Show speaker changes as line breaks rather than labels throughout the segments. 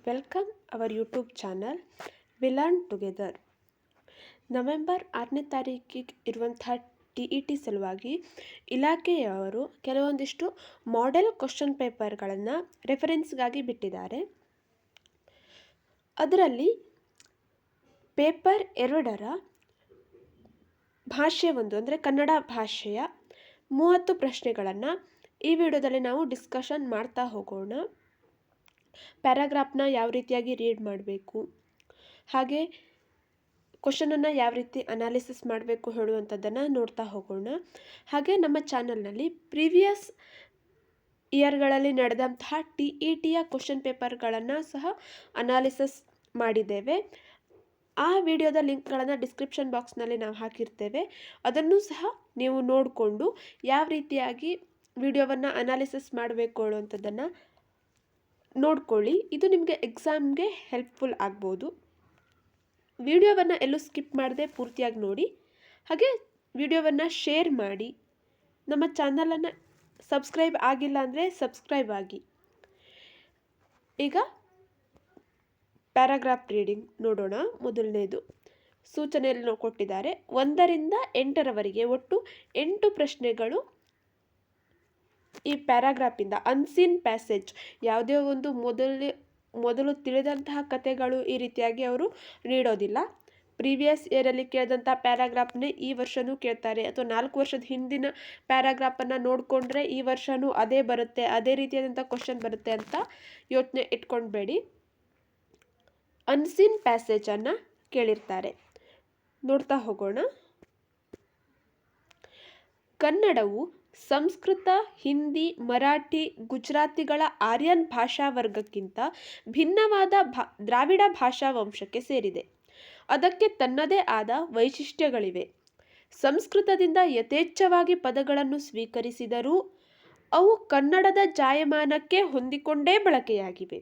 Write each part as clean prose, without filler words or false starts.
Welcome our YouTube channel we learn together. November 6ನೇ ತಾರೀಕಿಗೆ ಇರುವಂತಹ TET ಸಲುವಾಗಿ ಇಲಾಖೆಯವರು ಕೆಲವೊಂದಿಷ್ಟು ಮಾಡೆಲ್ ಕ್ವಶನ್ ಪೇಪರ್ಗಳನ್ನು ರೆಫರೆನ್ಸ್ಗಾಗಿ ಬಿಟ್ಟಿದ್ದಾರೆ. ಅದರಲ್ಲಿ ಪೇಪರ್ 2ರ ಭಾಷೆ 1 ಅಂದರೆ ಕನ್ನಡ ಭಾಷೆಯ 30 ಪ್ರಶ್ನೆಗಳನ್ನು ಈ ವಿಡಿಯೋದಲ್ಲಿ ನಾವು ಡಿಸ್ಕಷನ್ ಮಾಡ್ತಾ ಹೋಗೋಣ. ಪ್ಯಾರಾಗ್ರಾಫ್ನ ಯಾವ ರೀತಿಯಾಗಿ ರೀಡ್ ಮಾಡಬೇಕು, ಹಾಗೆ ಕ್ವಶನನ್ನು ಯಾವ ರೀತಿ ಅನಾಲಿಸಿಸ್ ಮಾಡಬೇಕು ಹೇಳುವಂಥದ್ದನ್ನು ನೋಡ್ತಾ ಹೋಗೋಣ. ಹಾಗೆ ನಮ್ಮ ಚಾನಲ್ನಲ್ಲಿ ಪ್ರೀವಿಯಸ್ ಇಯರ್ಗಳಲ್ಲಿ ನಡೆದಂತಹ TETಯ ಕ್ವಶನ್ ಪೇಪರ್ಗಳನ್ನು ಸಹ ಅನಾಲಿಸಿಸ್ ಮಾಡಿದ್ದೇವೆ. ಆ ವಿಡಿಯೋದ ಲಿಂಕ್ಗಳನ್ನು ಡಿಸ್ಕ್ರಿಪ್ಷನ್ ಬಾಕ್ಸ್ನಲ್ಲಿ ನಾವು ಹಾಕಿರ್ತೇವೆ. ಅದನ್ನು ಸಹ ನೀವು ನೋಡಿಕೊಂಡು ಯಾವ ರೀತಿಯಾಗಿ ವಿಡಿಯೋವನ್ನು ಅನಾಲಿಸಿಸ್ ಮಾಡಬೇಕು ಅನ್ನುವಂಥದ್ದನ್ನು ನೋಡ್ಕೊಳ್ಳಿ. ಇದು ನಿಮಗೆ ಎಕ್ಸಾಮ್ಗೆ ಹೆಲ್ಪ್ಫುಲ್ ಆಗ್ಬೋದು. ವಿಡಿಯೋವನ್ನು ಎಲ್ಲೂ ಸ್ಕಿಪ್ ಮಾಡದೆ ಪೂರ್ತಿಯಾಗಿ ನೋಡಿ. ಹಾಗೆ ವಿಡಿಯೋವನ್ನು ಶೇರ್ ಮಾಡಿ. ನಮ್ಮ ಚಾನಲನ್ನು ಸಬ್ಸ್ಕ್ರೈಬ್ ಆಗಿಲ್ಲ ಅಂದರೆ ಸಬ್ಸ್ಕ್ರೈಬ್ ಆಗಿ. ಈಗ ಪ್ಯಾರಾಗ್ರಾಫ್ ರೀಡಿಂಗ್ ನೋಡೋಣ. ಮೊದಲನೇದು ಸೂಚನೆಯಲ್ಲಿ ಕೊಟ್ಟಿದ್ದಾರೆ. 1ರಿಂದ 8ರವರೆಗೆ ಒಟ್ಟು 8 ಪ್ರಶ್ನೆಗಳು ಈ ಪ್ಯಾರಾಗ್ರಾಫಿಂದ. ಅನ್ಸೀನ್ ಪ್ಯಾಸೇಜ್, ಯಾವುದೇ ಒಂದು ಮೊದಲು ತಿಳಿದಂತಹ ಕಥೆಗಳು ಈ ರೀತಿಯಾಗಿ ಅವರು ನೀಡೋದಿಲ್ಲ. ಪ್ರೀವಿಯಸ್ ಇಯರಲ್ಲಿ ಕೇಳಿದಂಥ ಪ್ಯಾರಾಗ್ರಾಫ್ನೇ ಈ ವರ್ಷವೂ ಕೇಳ್ತಾರೆ, ಅಥವಾ 4 ವರ್ಷದ ಹಿಂದಿನ ಪ್ಯಾರಾಗ್ರಾಫನ್ನು ನೋಡಿಕೊಂಡ್ರೆ ಈ ವರ್ಷವೂ ಅದೇ ಬರುತ್ತೆ, ಅದೇ ರೀತಿಯಾದಂಥ ಕ್ವಶನ್ ಬರುತ್ತೆ ಅಂತ ಯೋಚನೆ ಇಟ್ಕೊಳ್ಬೇಡಿ. ಅನ್ಸೀನ್ ಪ್ಯಾಸೇಜನ್ನು ಕೇಳಿರ್ತಾರೆ. ನೋಡ್ತಾ ಹೋಗೋಣ. ಕನ್ನಡವು ಸಂಸ್ಕೃತ, ಹಿಂದಿ, ಮರಾಠಿ, ಗುಜರಾತಿಗಳ ಆರ್ಯನ್ ಭಾಷಾ ವರ್ಗಕ್ಕಿಂತ ಭಿನ್ನವಾದ ದ್ರಾವಿಡ ಭಾಷಾ ವಂಶಕ್ಕೆ ಸೇರಿದೆ. ಅದಕ್ಕೆ ತನ್ನದೇ ಆದ ವೈಶಿಷ್ಟ್ಯಗಳಿವೆ. ಸಂಸ್ಕೃತದಿಂದ ಯಥೇಚ್ಛವಾಗಿ ಪದಗಳನ್ನು ಸ್ವೀಕರಿಸಿದರೂ ಅವು ಕನ್ನಡದ ಜಾಯಮಾನಕ್ಕೆ ಹೊಂದಿಕೊಂಡೇ ಬಳಕೆಯಾಗಿವೆ.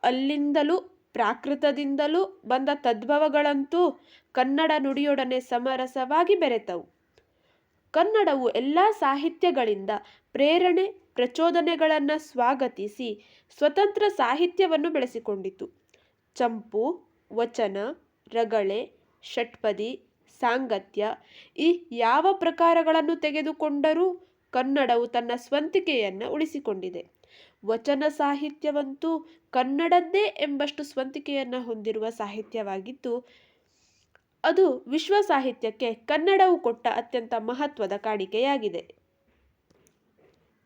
ಅಲ್ಲಿಂದಲೂ ಪ್ರಾಕೃತದಿಂದಲೂ ಬಂದ ತದ್ಭವಗಳಂತೂ ಕನ್ನಡ ನುಡಿಯೊಡನೆ ಸಮರಸವಾಗಿ ಬೆರೆತವು. ಕನ್ನಡವು ಎಲ್ಲ ಸಾಹಿತ್ಯಗಳಿಂದ ಪ್ರೇರಣೆ, ಪ್ರಚೋದನೆಗಳನ್ನು ಸ್ವಾಗತಿಸಿ ಸ್ವತಂತ್ರ ಸಾಹಿತ್ಯವನ್ನು ಬೆಳೆಸಿಕೊಂಡಿತು. ಚಂಪು, ವಚನ, ರಗಳೆ, ಷಟ್ಪದಿ, ಸಾಂಗತ್ಯ ಈ ಯಾವ ಪ್ರಕಾರಗಳನ್ನು ತೆಗೆದುಕೊಂಡರೂ ಕನ್ನಡವು ತನ್ನ ಸ್ವಂತಿಕೆಯನ್ನು ಉಳಿಸಿಕೊಂಡಿದೆ. ವಚನ ಸಾಹಿತ್ಯವಂತೂ ಕನ್ನಡದ್ದೇ ಎಂಬಷ್ಟು ಸ್ವಂತಿಕೆಯನ್ನು ಹೊಂದಿರುವ ಸಾಹಿತ್ಯವಾಗಿದ್ದು, ಅದು ವಿಶ್ವ ಸಾಹಿತ್ಯಕ್ಕೆ ಕನ್ನಡವು ಕೊಟ್ಟ ಅತ್ಯಂತ ಮಹತ್ವದ ಕಾಣಿಕೆಯಾಗಿದೆ.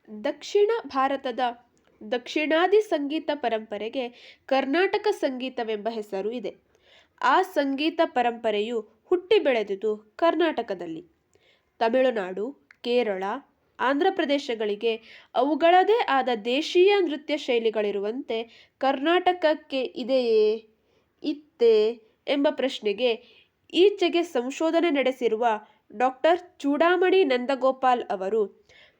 ದಕ್ಷಿಣ ಭಾರತದ ದಕ್ಷಿಣಾದಿ ಸಂಗೀತ ಪರಂಪರೆಗೆ ಕರ್ನಾಟಕ ಸಂಗೀತವೆಂಬ ಹೆಸರು ಇದೆ. ಆ ಸಂಗೀತ ಪರಂಪರೆಯು ಹುಟ್ಟಿ ಬೆಳೆದುದು ಕರ್ನಾಟಕದಲ್ಲಿ. ತಮಿಳುನಾಡು, ಕೇರಳ, ಆಂಧ್ರಪ್ರದೇಶಗಳಿಗೆ ಅವುಗಳದೇ ಆದ ದೇಶೀಯ ನೃತ್ಯ ಶೈಲಿಗಳಿರುವಂತೆ ಕರ್ನಾಟಕಕ್ಕೆ ಇದೆಯೇ, ಇತ್ತೇ ಎಂಬ ಪ್ರಶ್ನೆಗೆ ಈಚೆಗೆ ಸಂಶೋಧನೆ ನಡೆಸಿರುವ ಡಾಕ್ಟರ್ ಚೂಡಾಮಣಿ ನಂದಗೋಪಾಲ್ ಅವರು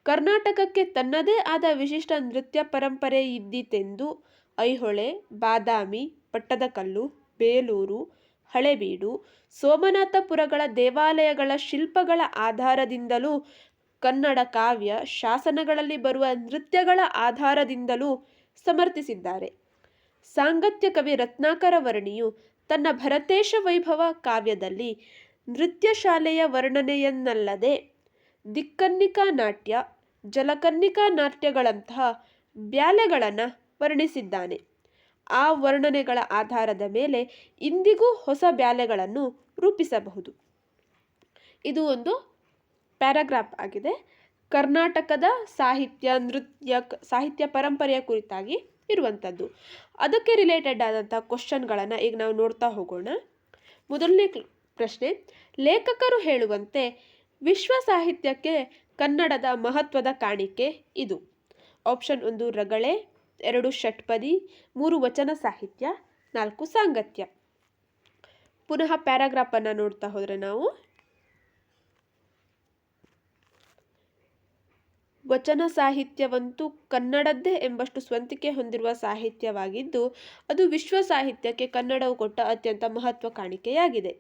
ಕರ್ನಾಟಕಕ್ಕೆ ತನ್ನದೇ ಆದ ವಿಶಿಷ್ಟ ನೃತ್ಯ ಪರಂಪರೆ ಇದ್ದಿತೆಂದು ಐಹೊಳೆ, ಬಾದಾಮಿ, ಪಟ್ಟದಕಲ್ಲು, ಬೇಲೂರು, ಹಳೇಬೀಡು, ಸೋಮನಾಥಪುರಗಳ ದೇವಾಲಯಗಳ ಶಿಲ್ಪಗಳ ಆಧಾರದಿಂದಲೂ ಕನ್ನಡ ಕಾವ್ಯ ಶಾಸನಗಳಲ್ಲಿ ಬರುವ ನೃತ್ಯಗಳ ಆಧಾರದಿಂದಲೂ ಸಮರ್ಥಿಸಿದ್ದಾರೆ. ಸಾಂಗತ್ಯ ಕವಿ ರತ್ನಾಕರ ವರ್ಣಿಯು ತನ್ನ ಭರತೇಶ ವೈಭವ ಕಾವ್ಯದಲ್ಲಿ ನೃತ್ಯ ಶಾಲೆಯ ವರ್ಣನೆಯನ್ನಲ್ಲದೆ ದಿಕ್ಕನ್ನಿಕಾ ನಾಟ್ಯ, ಜಲಕನ್ನಿಕಾ ನಾಟ್ಯಗಳಂತಹ ಬ್ಯಾಲೆಗಳನ್ನು ವರ್ಣಿಸಿದ್ದಾನೆ. ಆ ವರ್ಣನೆಗಳ ಆಧಾರದ ಮೇಲೆ ಇಂದಿಗೂ ಹೊಸ ಬ್ಯಾಲೆಗಳನ್ನು ರೂಪಿಸಬಹುದು. ಇದು ಒಂದು ಪ್ಯಾರಾಗ್ರಾಫ್ ಆಗಿದೆ. ಕರ್ನಾಟಕದ ಸಾಹಿತ್ಯ ಪರಂಪರೆಯ ಕುರಿತಾಗಿ ಇರುವಂಥದ್ದು. ಅದಕ್ಕೆ ರಿಲೇಟೆಡ್ ಆದಂಥ ಕ್ವಶನ್ಗಳನ್ನು ಈಗ ನಾವು ನೋಡ್ತಾ ಹೋಗೋಣ. ಮೊದಲನೇ ಪ್ರಶ್ನೆ, ಲೇಖಕರು ಹೇಳುವಂತೆ ವಿಶ್ವ ಸಾಹಿತ್ಯಕ್ಕೆ ಕನ್ನಡದ ಮಹತ್ವದ ಕಾಣಿಕೆ ಇದು. ಆಪ್ಷನ್ 1 ರಗಳೆ, 2 ಷಟ್ಪದಿ, 3 ವಚನ ಸಾಹಿತ್ಯ, 4 ಸಾಂಗತ್ಯ. ಪುನಃ ಪ್ಯಾರಾಗ್ರಾಫನ್ನು ನೋಡ್ತಾ ಹೋದರೆ ನಾವು ವಚನ ಸಾಹಿತ್ಯವಂತೂ ಕನ್ನಡದ್ದೇ ಎಂಬಷ್ಟು ಸ್ವಂತಿಕೆ ಹೊಂದಿರುವ ಸಾಹಿತ್ಯವಾಗಿದ್ದು, ಅದು ವಿಶ್ವ ಸಾಹಿತ್ಯಕ್ಕೆ ಕನ್ನಡವು ಕೊಟ್ಟ ಅತ್ಯಂತ ಮಹತ್ವ ಕಾಣಿಕೆಯಾಗಿದೆ.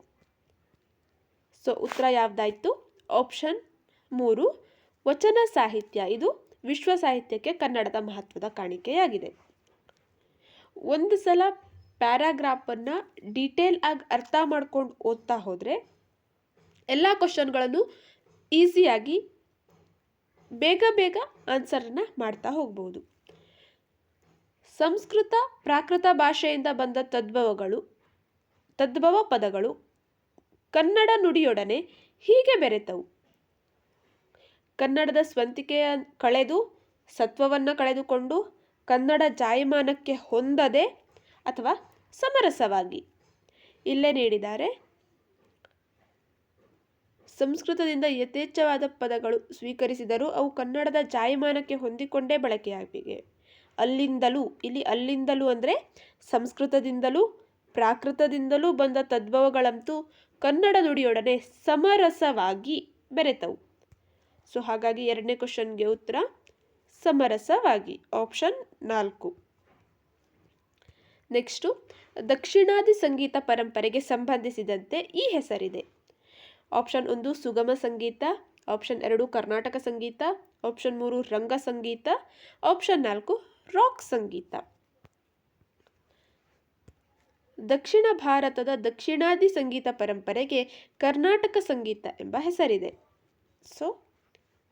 ಸೊ ಉತ್ತರ ಯಾವುದಾಯಿತು? ಆಪ್ಷನ್ 3 ವಚನ ಸಾಹಿತ್ಯ ಇದು ವಿಶ್ವ ಸಾಹಿತ್ಯಕ್ಕೆ ಕನ್ನಡದ ಮಹತ್ವದ ಕಾಣಿಕೆಯಾಗಿದೆ. ಒಂದು ಸಲ ಪ್ಯಾರಾಗ್ರಾಫನ್ನು ಡೀಟೇಲ್ ಆಗಿ ಅರ್ಥ ಮಾಡ್ಕೊಂಡು ಓದ್ತಾ ಹೋದರೆ ಎಲ್ಲ ಕ್ವಶನ್ಗಳನ್ನು ಈಸಿಯಾಗಿ ಬೇಗ ಬೇಗ ಆನ್ಸರನ್ನು ಮಾಡ್ತಾ ಹೋಗ್ಬೋದು. ಸಂಸ್ಕೃತ ಪ್ರಾಕೃತ ಭಾಷೆಯಿಂದ ಬಂದ ತದ್ಭವ ಪದಗಳು ಕನ್ನಡ ನುಡಿಯೊಡನೆ ಹೀಗೆ ಬೆರೆತವು. ಕನ್ನಡದ ಸ್ವಂತಿಕೆಯ ಕಳೆದು ಸತ್ವವನ್ನು ಕಳೆದುಕೊಂಡು ಕನ್ನಡ ಜಾಯಮಾನಕ್ಕೆ ಹೊಂದದೆ ಅಥವಾ ಸಮರಸವಾಗಿ. ಇಲ್ಲೇ ನೀಡಿದ್ದಾರೆ, ಸಂಸ್ಕೃತದಿಂದ ಯಥೇಚ್ಛವಾದ ಪದಗಳು ಸ್ವೀಕರಿಸಿದರೂ ಅವು ಕನ್ನಡದ ಜಾಯಮಾನಕ್ಕೆ ಹೊಂದಿಕೊಂಡೇ ಬಳಕೆಯಾಗಿವೆ. ಅಲ್ಲಿಂದಲೂ, ಇಲ್ಲಿ ಅಲ್ಲಿಂದಲೂ ಅಂದರೆ ಸಂಸ್ಕೃತದಿಂದಲೂ ಪ್ರಾಕೃತದಿಂದಲೂ ಬಂದ ತದ್ಭವಗಳಂತೂ ಕನ್ನಡ ನುಡಿಯೊಡನೆ ಸಮರಸವಾಗಿ ಬೆರೆತವು. ಸೊ ಹಾಗಾಗಿ 2ನೇ ಕ್ವಶನ್ಗೆ ಉತ್ತರ ಸಮರಸವಾಗಿ, ಆಪ್ಷನ್ 4. ನೆಕ್ಸ್ಟು, ದಕ್ಷಿಣಾದಿ ಸಂಗೀತ ಪರಂಪರೆಗೆ ಸಂಬಂಧಿಸಿದಂತೆ ಈ ಹೆಸರಿದೆ. ಆಪ್ಷನ್ 1 ಸುಗಮ ಸಂಗೀತ, ಆಪ್ಷನ್ 2 ಕರ್ನಾಟಕ ಸಂಗೀತ, ಆಪ್ಷನ್ 3 ರಂಗ ಸಂಗೀತ, ಆಪ್ಷನ್ 4 ರಾಕ್ ಸಂಗೀತ. ದಕ್ಷಿಣ ಭಾರತದ ದಕ್ಷಿಣಾದಿ ಸಂಗೀತ ಪರಂಪರೆಗೆ ಕರ್ನಾಟಕ ಸಂಗೀತ ಎಂಬ ಹೆಸರಿದೆ. ಸೊ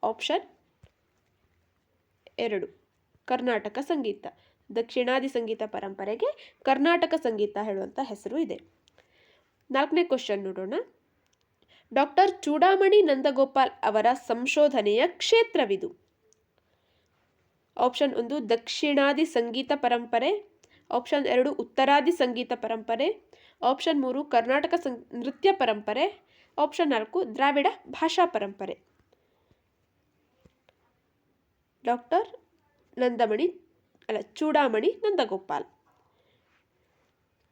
ಆಪ್ಷನ್ 2 ಕರ್ನಾಟಕ ಸಂಗೀತ. ದಕ್ಷಿಣಾದಿ ಸಂಗೀತ ಪರಂಪರೆಗೆ ಕರ್ನಾಟಕ ಸಂಗೀತ ಹೇಳುವಂಥ ಹೆಸರು ಇದೆ. 4ನೇ ಕ್ವಶನ್ ನೋಡೋಣ. ಡಾಕ್ಟರ್ ಚೂಡಾಮಣಿ ನಂದಗೋಪಾಲ್ ಅವರ ಸಂಶೋಧನೆಯ ಕ್ಷೇತ್ರವಿದು. ಆಪ್ಷನ್ 1 ದಕ್ಷಿಣಾದಿ ಸಂಗೀತ ಪರಂಪರೆ, ಆಪ್ಷನ್ 2 ಉತ್ತರಾದಿ ಸಂಗೀತ ಪರಂಪರೆ, ಆಪ್ಷನ್ 3 ಕರ್ನಾಟಕ ನೃತ್ಯ ಪರಂಪರೆ, ಆಪ್ಷನ್ 4 ದ್ರಾವಿಡ ಭಾಷಾ ಪರಂಪರೆ. ಡಾಕ್ಟರ್ ಚೂಡಾಮಣಿ ನಂದಗೋಪಾಲ್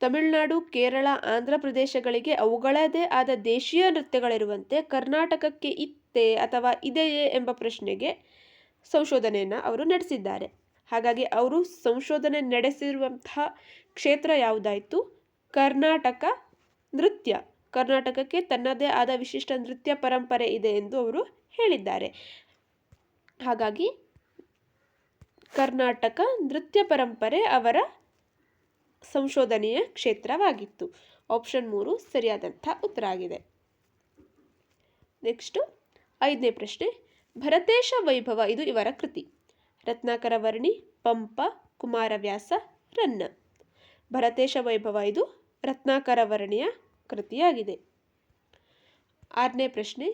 ತಮಿಳುನಾಡು, ಕೇರಳ, ಆಂಧ್ರ ಪ್ರದೇಶಗಳಿಗೆ ಅವುಗಳದೇ ಆದ ದೇಶೀಯ ನೃತ್ಯಗಳಿರುವಂತೆ ಕರ್ನಾಟಕಕ್ಕೆ ಇತ್ತೇ ಅಥವಾ ಇದೆಯೇ ಎಂಬ ಪ್ರಶ್ನೆಗೆ ಸಂಶೋಧನೆಯನ್ನು ಅವರು ನಡೆಸಿದ್ದಾರೆ. ಹಾಗಾಗಿ ಅವರು ಸಂಶೋಧನೆ ನಡೆಸಿರುವಂತಹ ಕ್ಷೇತ್ರ ಯಾವುದಾಯಿತು? ಕರ್ನಾಟಕ ನೃತ್ಯ. ಕರ್ನಾಟಕಕ್ಕೆ ತನ್ನದೇ ಆದ ವಿಶಿಷ್ಟ ನೃತ್ಯ ಪರಂಪರೆ ಇದೆ ಎಂದು ಅವರು ಹೇಳಿದ್ದಾರೆ. ಹಾಗಾಗಿ ಕರ್ನಾಟಕ ನೃತ್ಯ ಪರಂಪರೆ ಅವರ ಸಂಶೋಧನೆಯ ಕ್ಷೇತ್ರವಾಗಿತ್ತು. ಆಪ್ಷನ್ 3 ಸರಿಯಾದಂಥ ಉತ್ತರ ಆಗಿದೆ. ನೆಕ್ಸ್ಟು 5ನೇ ಪ್ರಶ್ನೆ. ಭರತೇಶ ವೈಭವ ಇದು ಇವರ ಕೃತಿ. ರತ್ನಾಕರ ವರ್ಣಿ, ಪಂಪ, ಕುಮಾರವ್ಯಾಸ, ರನ್ನ. ಭರತೇಶ ವೈಭವ ಇದು ರತ್ನಾಕರ ವರ್ಣಿಯ ಕೃತಿಯಾಗಿದೆ. 6ನೇ ಪ್ರಶ್ನೆ.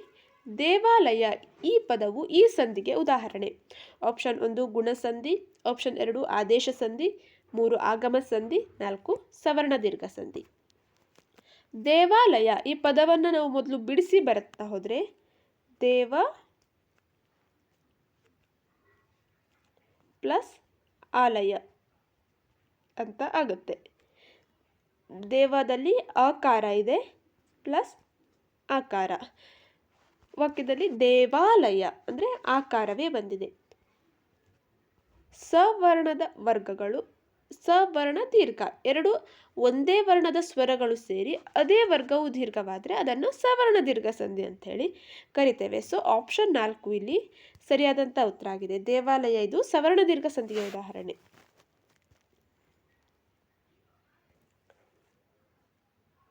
ದೇವಾಲಯ ಈ ಪದವು ಈ ಸಂಧಿಗೆ ಉದಾಹರಣೆ. ಆಪ್ಷನ್ 1 ಗುಣಸಂಧಿ, ಆಪ್ಷನ್ 2 ಆದೇಶ ಸಂಧಿ, 3 ಆಗಮ ಸಂಧಿ, 4 ಸವರ್ಣ ದೀರ್ಘ ಸಂಧಿ. ದೇವಾಲಯ ಈ ಪದವನ್ನು ನಾವು ಮೊದಲು ಬಿಡಿಸಿ ಬರುತ್ತಾ ಹೋದರೆ ದೇವ ಪ್ಲಸ್ ಆಲಯ ಅಂತ ಆಗುತ್ತೆ. ದೇವದಲ್ಲಿ ಆಕಾರ ಇದೆ ಪ್ಲಸ್ ಆಕಾರ. ವಾಕ್ಯದಲ್ಲಿ ದೇವಾಲಯ ಅಂದರೆ ಆಕಾರವೇ ಬಂದಿದೆ. ಸವರ್ಣದ ವರ್ಗಗಳು ಸವರ್ಣ ದೀರ್ಘ ಎರಡು ಒಂದೇ ವರ್ಣದ ಸ್ವರಗಳು ಸೇರಿ ಅದೇ ವರ್ಗವು ದೀರ್ಘವಾದರೆ ಅದನ್ನು ಸವರ್ಣ ದೀರ್ಘ ಸಂಧಿ ಅಂತ ಹೇಳಿ ಕರಿತೇವೆ. ಸೊ ಆಪ್ಷನ್ 4 ಇಲ್ಲಿ ಸರಿಯಾದಂಥ ಉತ್ತರ ಆಗಿದೆ. ದೇವಾಲಯ ಇದು ಸವರ್ಣ ದೀರ್ಘ ಸಂಧಿಗೆ ಉದಾಹರಣೆ.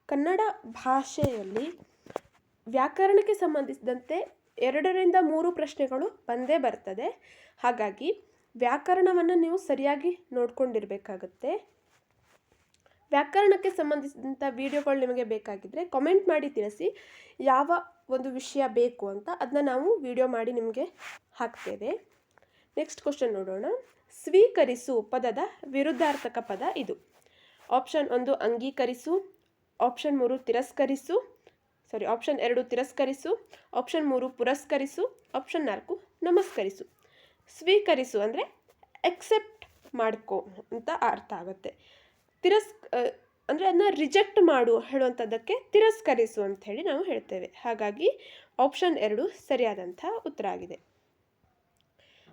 ಕನ್ನಡ ಭಾಷೆಯಲ್ಲಿ ವ್ಯಾಕರಣಕ್ಕೆ ಸಂಬಂಧಿಸಿದಂತೆ 2 ರಿಂದ 3 ಪ್ರಶ್ನೆಗಳು ಬಂದೇ ಬರ್ತದೆ. ಹಾಗಾಗಿ ವ್ಯಾಕರಣವನ್ನು ನೀವು ಸರಿಯಾಗಿ ನೋಡ್ಕೊಂಡಿರಬೇಕಾಗುತ್ತೆ. ವ್ಯಾಕರಣಕ್ಕೆ ಸಂಬಂಧಿಸಿದಂಥ ವಿಡಿಯೋಗಳು ನಿಮಗೆ ಬೇಕಾಗಿದ್ದರೆ ಕಾಮೆಂಟ್ ಮಾಡಿ ತಿಳಿಸಿ ಯಾವ ಒಂದು ವಿಷಯ ಬೇಕು ಅಂತ. ಅದನ್ನ ನಾವು ವಿಡಿಯೋ ಮಾಡಿ ನಿಮಗೆ ಹಾಕ್ತೇವೆ. ನೆಕ್ಸ್ಟ್ ಕ್ವಶನ್ ನೋಡೋಣ. ಸ್ವೀಕರಿಸು ಪದದ ವಿರುದ್ಧಾರ್ಥಕ ಪದ ಇದು. ಆಪ್ಷನ್ 1 ಅಂಗೀಕರಿಸು, ಆಪ್ಷನ್ 3 ತಿರಸ್ಕರಿಸು, ಆಪ್ಷನ್ 2 ತಿರಸ್ಕರಿಸು, ಆಪ್ಷನ್ 3 ಪುರಸ್ಕರಿಸು, ಆಪ್ಷನ್ 4 ನಮಸ್ಕರಿಸು. ಸ್ವೀಕರಿಸು ಅಂದರೆ ಎಕ್ಸೆಪ್ಟ್ ಮಾಡ್ಕೋ ಅಂತ ಅರ್ಥ ಆಗುತ್ತೆ. ಅಂದರೆ ಅದನ್ನ ರಿಜೆಕ್ಟ್ ಮಾಡು ಹೇಳುವಂಥದ್ದಕ್ಕೆ ತಿರಸ್ಕರಿಸು ಅಂತ ಹೇಳಿ ನಾವು ಹೇಳ್ತೇವೆ. ಹಾಗಾಗಿ ಆಪ್ಷನ್ 2 ಸರಿಯಾದಂಥ ಉತ್ತರ ಆಗಿದೆ.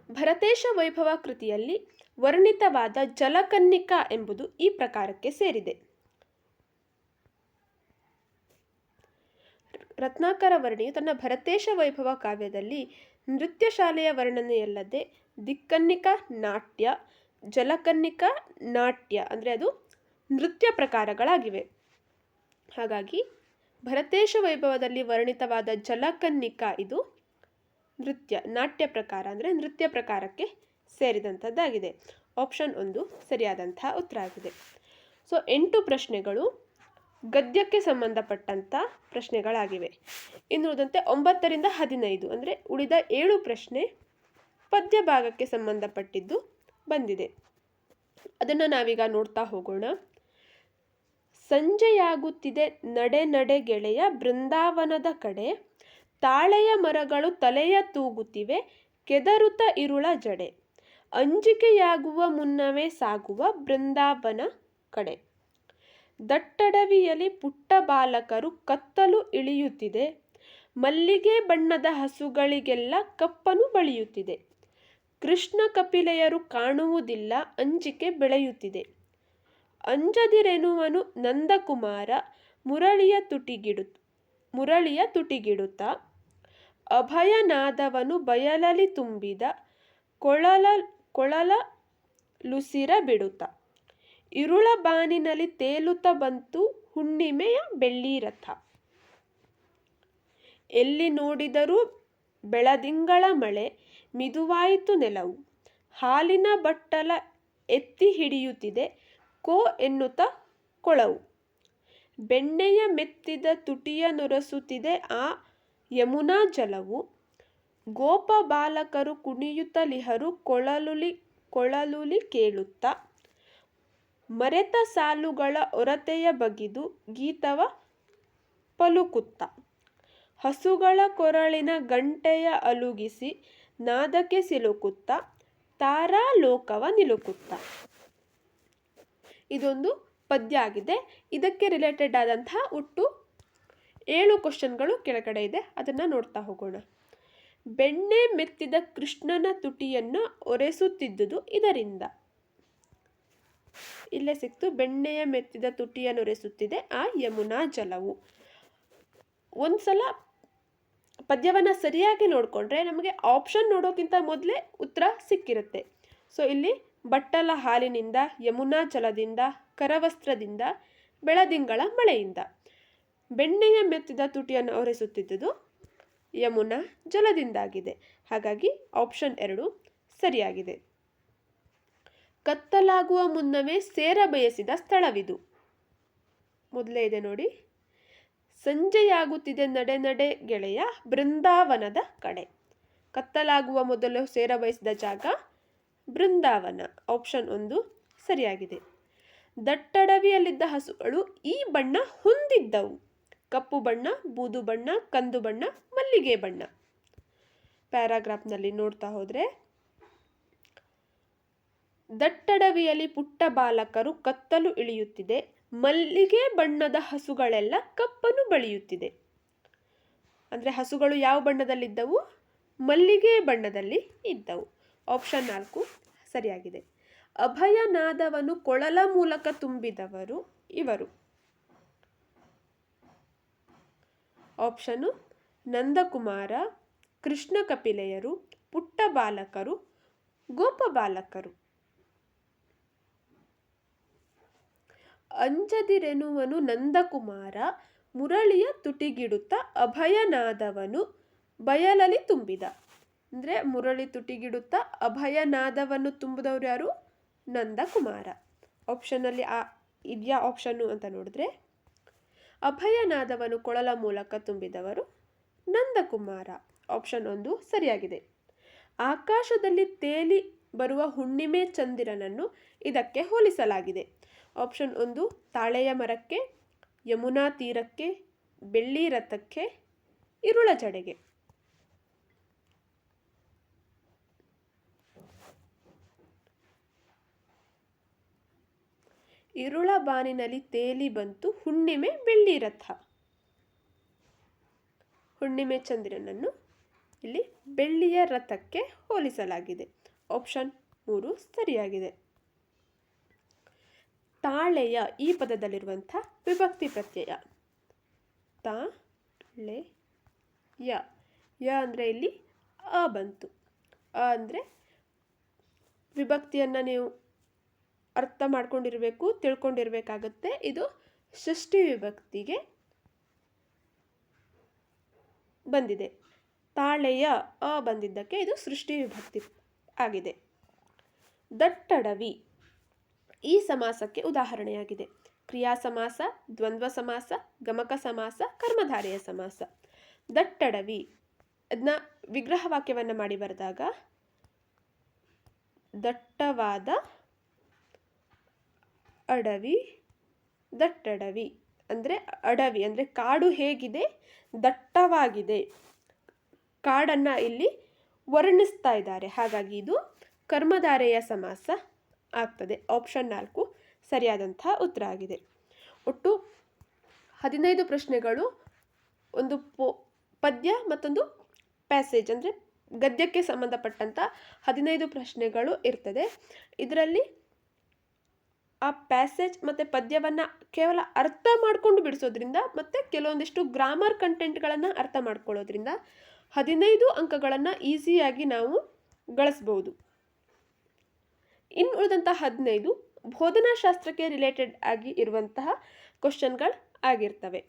ಭರತೇಶ ವೈಭವ ಕೃತಿಯಲ್ಲಿ ವರ್ಣಿತವಾದ ಜಲಕನ್ನಿಕಾ ಎಂಬುದು ಈ ಪ್ರಕಾರಕ್ಕೆ ಸೇರಿದೆ. ರತ್ನಾಕರ ವರ್ಣಿಯು ತನ್ನ ಭರತೇಶ ವೈಭವ ಕಾವ್ಯದಲ್ಲಿ ನೃತ್ಯ ಶಾಲೆಯ ವರ್ಣನೆಯಲ್ಲದೆ ದಿಕ್ಕನ್ನಿಕಾ ನಾಟ್ಯ, ಜಲಕನ್ನಿಕಾ ನಾಟ್ಯ ಅಂದರೆ ಅದು ನೃತ್ಯ ಪ್ರಕಾರಗಳಾಗಿವೆ. ಹಾಗಾಗಿ ಭರತೇಶ ವೈಭವದಲ್ಲಿ ವರ್ಣಿತವಾದ ಜಲಕನ್ನಿಕಾ ಇದು ನಾಟ್ಯ ಪ್ರಕಾರ ಅಂದರೆ ನೃತ್ಯ ಪ್ರಕಾರಕ್ಕೆ ಸೇರಿದಂಥದ್ದಾಗಿದೆ. ಆಪ್ಷನ್ 1 ಸರಿಯಾದಂತಹ ಉತ್ತರ ಆಗಿದೆ. ಸೊ 8 ಪ್ರಶ್ನೆಗಳು ಗದ್ಯಕ್ಕೆ ಸಂಬಂಧಪಟ್ಟಂಥ ಪ್ರಶ್ನೆಗಳಾಗಿವೆ. ಇನ್ನು ಉಳಿದಂತೆ 9ರಿಂದ 15 ಅಂದರೆ ಉಳಿದ 7 ಪ್ರಶ್ನೆ ಪದ್ಯ ಭಾಗಕ್ಕೆ ಸಂಬಂಧಪಟ್ಟಿದ್ದು ಬಂದಿದೆ. ಅದನ್ನು ನಾವೀಗ ನೋಡ್ತಾ ಹೋಗೋಣ. ಸಂಜೆಯಾಗುತ್ತಿದೆ ನಡೆ ನಡೆ ಗೆಳೆಯ ಬೃಂದಾವನದ ಕಡೆ, ತಾಳೆಯ ಮರಗಳು ತಲೆಯ ತೂಗುತ್ತಿವೆ ಕೆದರುತ್ತ ಇರುಳ ಜಡೆ, ಅಂಜಿಕೆಯಾಗುವ ಮುನ್ನವೇ ಸಾಗುವ ಬೃಂದಾವನ ಕಡೆ, ದಟ್ಟಡವಿಯಲ್ಲಿ ಪುಟ್ಟ ಬಾಲಕರು ಕತ್ತಲು ಇಳಿಯುತ್ತಿದೆ, ಮಲ್ಲಿಗೆ ಬಣ್ಣದ ಹಸುಗಳಿಗೆಲ್ಲ ಕಪ್ಪನು ಬಳಿಯುತ್ತಿದೆ, ಕೃಷ್ಣ ಕಪಿಲೆಯರು ಕಾಣುವುದಿಲ್ಲ ಅಂಜಿಕೆ ಬೆಳೆಯುತ್ತಿದೆ, ಅಂಜದಿರೆನುವನು ನಂದಕುಮಾರ ಮುರಳಿಯ ತುಟಿಗಿಡುತ್ತ, ಅಭಯನಾದವನು ಬಯಲಲಿ ತುಂಬಿದ ಕೊಳಲುಸಿರ ಬಿಡುತ್ತ, ಇರುಳ ಬಾನಿನಲ್ಲಿ ತೇಲುತ್ತ ಬಂತು ಹುಣ್ಣಿಮೆಯ ಬೆಳ್ಳಿರಥ, ಎಲ್ಲಿ ನೋಡಿದರೂ ಬೆಳದಿಂಗಳ ಮಳೆ ಮಿದುವಾಯಿತು ನೆಲವು, ಹಾಲಿನ ಬಟ್ಟಲ ಎತ್ತಿ ಹಿಡಿಯುತ್ತಿದೆ ಕೋ ಎನ್ನುತ್ತ ಕೊಳವು, ಬೆಣ್ಣೆಯ ಮೆತ್ತಿದ ತುಟಿಯ ನೊರಸುತ್ತಿದೆ ಆ ಯಮುನಾ ಜಲವು, ಗೋಪ ಬಾಲಕರು ಕುಣಿಯುತ್ತಲಿಹರು ಕೊಳಲುಲಿ ಕೇಳುತ್ತ, ಮರೆತ ಸಾಲುಗಳ ಒರತೆಯ ಬಗಿದು ಗೀತವ ಪಲುಕುತ್ತ, ಹಸುಗಳ ಕೊರಳಿನ ಗಂಟೆಯ ಅಲುಗಿಸಿ ನಾದಕ್ಕೆ ಸಿಲುಕುತ್ತ, ತಾರಾಲೋಕವ ನಿಲುಕುತ್ತ. ಇದೊಂದು ಪದ್ಯ ಆಗಿದೆ. ಇದಕ್ಕೆ ರಿಲೇಟೆಡ್ ಆದಂತಹ ಒಟ್ಟು 7 ಕ್ವಶನ್ಗಳು ಕೆಳಗಡೆ ಇದೆ, ಅದನ್ನು ನೋಡ್ತಾ ಹೋಗೋಣ. ಬೆಣ್ಣೆ ಮೆತ್ತಿದ ಕೃಷ್ಣನ ತುಟಿಯನ್ನು ಒರೆಸುತ್ತಿದ್ದುದು ಇದರಿಂದ. ಇಲ್ಲೇ ಸಿಕ್ತು, ಬೆಣ್ಣೆಯ ಮೆತ್ತಿದ ತುಟಿಯನ್ನು ಒರೆಸುತ್ತಿದೆ ಆ ಯಮುನಾ ಜಲವು. ಒಂದ್ಸಲ ಪದ್ಯವನ್ನು ಸರಿಯಾಗಿ ನೋಡಿಕೊಂಡ್ರೆ ನಮಗೆ ಆಪ್ಷನ್ ನೋಡೋಕ್ಕಿಂತ ಮೊದಲೇ ಉತ್ತರ ಸಿಕ್ಕಿರುತ್ತೆ. ಸೊ ಇಲ್ಲಿ ಬಟ್ಟಲ ಹಾಲಿನಿಂದ, ಯಮುನಾ ಜಲದಿಂದ, ಕರವಸ್ತ್ರದಿಂದ, ಬೆಳದಿಂಗಳ ಮಳೆಯಿಂದ. ಬೆಣ್ಣೆಯ ಮೆತ್ತಿದ ತುಟಿಯನ್ನು ಒರೆಸುತ್ತಿದ್ದುದು ಯಮುನಾ ಜಲದಿಂದಾಗಿದೆ. ಹಾಗಾಗಿ ಆಪ್ಷನ್ 2 ಸರಿಯಾಗಿದೆ. ಕತ್ತಲಾಗುವ ಮುನ್ನವೇ ಸೇರ ಬಯಸಿದ ಸ್ಥಳವಿದು. ಮೊದಲೇ ಇದೆ ನೋಡಿ. ಸಂಜೆಯಾಗುತ್ತಿದೆ ನಡೆ ನಡೆ ಗೆಳೆಯ ಬೃಂದಾವನದ ಕಡೆ. ಕತ್ತಲಾಗುವ ಮೊದಲು ಸೇರ ಬಯಸಿದ ಜಾಗ ಬೃಂದಾವನ. ಆಪ್ಷನ್ 1 ಸರಿಯಾಗಿದೆ. ದಟ್ಟಡವಿಯಲ್ಲಿದ್ದ ಹಸುಗಳು ಈ ಬಣ್ಣ ಹೊಂದಿದ್ದವು. ಕಪ್ಪು ಬಣ್ಣ, ಬೂದು ಬಣ್ಣ, ಕಂದು ಬಣ್ಣ, ಮಲ್ಲಿಗೆ ಬಣ್ಣ. ಪ್ಯಾರಾಗ್ರಾಫ್ನಲ್ಲಿ ನೋಡ್ತಾ ಹೋದರೆ, ದಟ್ಟಡವಿಯಲ್ಲಿ ಪುಟ್ಟ ಬಾಲಕರು ಕತ್ತಲು ಇಳಿಯುತ್ತಿದೆ, ಮಲ್ಲಿಗೆ ಬಣ್ಣದ ಹಸುಗಳೆಲ್ಲ ಕಪ್ಪನು ಬಳಿಯುತ್ತಿದೆ. ಅಂದರೆ ಹಸುಗಳು ಯಾವ ಬಣ್ಣದಲ್ಲಿದ್ದವು? ಮಲ್ಲಿಗೆ ಬಣ್ಣದಲ್ಲಿ ಇದ್ದವು. ಆಪ್ಷನ್ 4 ಸರಿಯಾಗಿದೆ. ಅಭಯನಾದವನ್ನು ಕೊಳಲ ಮೂಲಕ ತುಂಬಿದವರು ಇವರು. ಆಪ್ಷನು ನಂದಕುಮಾರ, ಕೃಷ್ಣ ಕಪಿಲೆಯರು, ಪುಟ್ಟ ಬಾಲಕರು, ಗೋಪ ಬಾಲಕರು. ಅಂಜದಿರೆನುವನು ನಂದಕುಮಾರ ಮುರಳಿಯ ತುಟಿಗಿಡುತ್ತ, ಅಭಯನಾದವನು ಬಯಲಲಿ ತುಂಬಿದ. ಅಂದರೆ ಮುರಳಿ ತುಟಿಗಿಡುತ್ತಾ ಅಭಯನಾದವನ್ನು ತುಂಬಿದವರು ಯಾರು? ನಂದಕುಮಾರ. ಆಪ್ಷನ್ನಲ್ಲಿ ಇದೆಯಾ ಆಪ್ಷನ್ನು ಅಂತ ನೋಡಿದ್ರೆ, ಅಭಯನಾದವನ್ನು ಕೊಳಲ ಮೂಲಕ ತುಂಬಿದವರು ನಂದಕುಮಾರ. ಆಪ್ಷನ್ 1 ಸರಿಯಾಗಿದೆ. ಆಕಾಶದಲ್ಲಿ ತೇಲಿ ಬರುವ ಹುಣ್ಣಿಮೆ ಚಂದಿರನನ್ನು ಇದಕ್ಕೆ ಹೋಲಿಸಲಾಗಿದೆ. ಆಪ್ಷನ್ 1 ತಾಳೆಯ ಮರಕ್ಕೆ, ಯಮುನಾ ತೀರಕ್ಕೆ, ಬೆಳ್ಳಿ ರಥಕ್ಕೆ, ಇರುಳ ಜಡೆಗೆ. ಇರುಳ ಬಾನಿನಲ್ಲಿ ತೇಲಿ ಬಂತು ಹುಣ್ಣಿಮೆ ಬೆಳ್ಳಿ ರಥ. ಹುಣ್ಣಿಮೆ ಚಂದಿರನನ್ನು ಇಲ್ಲಿ ಬೆಳ್ಳಿಯ ರಥಕ್ಕೆ ಹೋಲಿಸಲಾಗಿದೆ. ಆಪ್ಷನ್ 3 ಸರಿಯಾಗಿದೆ. ತಾಳೆಯ ಈ ಪದದಲ್ಲಿರುವಂಥ ವಿಭಕ್ತಿ ಪ್ರತ್ಯಯ ತಾಳೆಯ. ಯ ಅಂದರೆ ಇಲ್ಲಿ ಅ ಬಂತು. ಅ ಅಂದರೆ ವಿಭಕ್ತಿಯನ್ನು ನೀವು ಅರ್ಥ ಮಾಡ್ಕೊಂಡಿರಬೇಕು, ತಿಳ್ಕೊಂಡಿರಬೇಕಾಗತ್ತೆ. ಇದು ಷಷ್ಠಿ ವಿಭಕ್ತಿಗೆ ಬಂದಿದೆ. ತಾಳೆಯ ಅ ಬಂದಿದ್ದಕ್ಕೆ ಇದು ಸೃಷ್ಟಿ ವಿಭಕ್ತಿ ಆಗಿದೆ. ದಟ್ಟಡವಿ ಈ ಸಮಾಸಕ್ಕೆ ಉದಾಹರಣೆಯಾಗಿದೆ. ಕ್ರಿಯಾ ಸಮಾಸ, ದ್ವಂದ್ವ ಸಮಾಸ, ಗಮಕ ಸಮಾಸ, ಕರ್ಮಧಾರೆಯ ಸಮಾಸ. ದಟ್ಟಡವಿ ಅದನ್ನ ವಿಗ್ರಹ ವಾಕ್ಯವನ್ನು ಮಾಡಿ ಬರೆದಾಗ ದಟ್ಟವಾದ ಅಡವಿ, ದಟ್ಟಡವಿ ಅಂದರೆ ಅಡವಿ ಅಂದರೆ ಕಾಡು ಹೇಗಿದೆ, ದಟ್ಟವಾಗಿದೆ, ಕಾಡನ್ನು ಇಲ್ಲಿ ವರ್ಣಿಸ್ತಾ ಇದ್ದಾರೆ. ಹಾಗಾಗಿ ಇದು ಕರ್ಮಧಾರೆಯ ಸಮಾಸ ಆಗ್ತದೆ. ಆಪ್ಷನ್ 4 ಸರಿಯಾದಂತಹ ಉತ್ತರ ಆಗಿದೆ. ಒಟ್ಟು 15 ಪ್ರಶ್ನೆಗಳು, ಒಂದು ಪದ್ಯ ಮತ್ತೊಂದು ಪ್ಯಾಸೇಜ್ ಅಂದರೆ ಗದ್ಯಕ್ಕೆ ಸಂಬಂಧಪಟ್ಟಂಥ 15 ಪ್ರಶ್ನೆಗಳು ಇರ್ತದೆ. ಇದರಲ್ಲಿ ಆ ಪ್ಯಾಸೇಜ್ ಮತ್ತು ಪದ್ಯವನ್ನು ಕೇವಲ ಅರ್ಥ ಮಾಡಿಕೊಂಡು ಬಿಡಿಸೋದ್ರಿಂದ ಮತ್ತು ಕೆಲವೊಂದಿಷ್ಟು ಗ್ರಾಮರ್ ಕಂಟೆಂಟ್ಗಳನ್ನು ಅರ್ಥ ಮಾಡ್ಕೊಳ್ಳೋದ್ರಿಂದ 15 ಅಂಕಗಳನ್ನು ಈಸಿಯಾಗಿ ನಾವು ಗಳಿಸ್ಬೋದು. ಇನ್ನು ಉಳಿದಂಥ 15 ಬೋಧನಾಶಾಸ್ತ್ರಕ್ಕೆ ರಿಲೇಟೆಡ್ ಆಗಿ ಇರುವಂತಹ ಕ್ವಶನ್ಗಳು ಆಗಿರ್ತವೆ.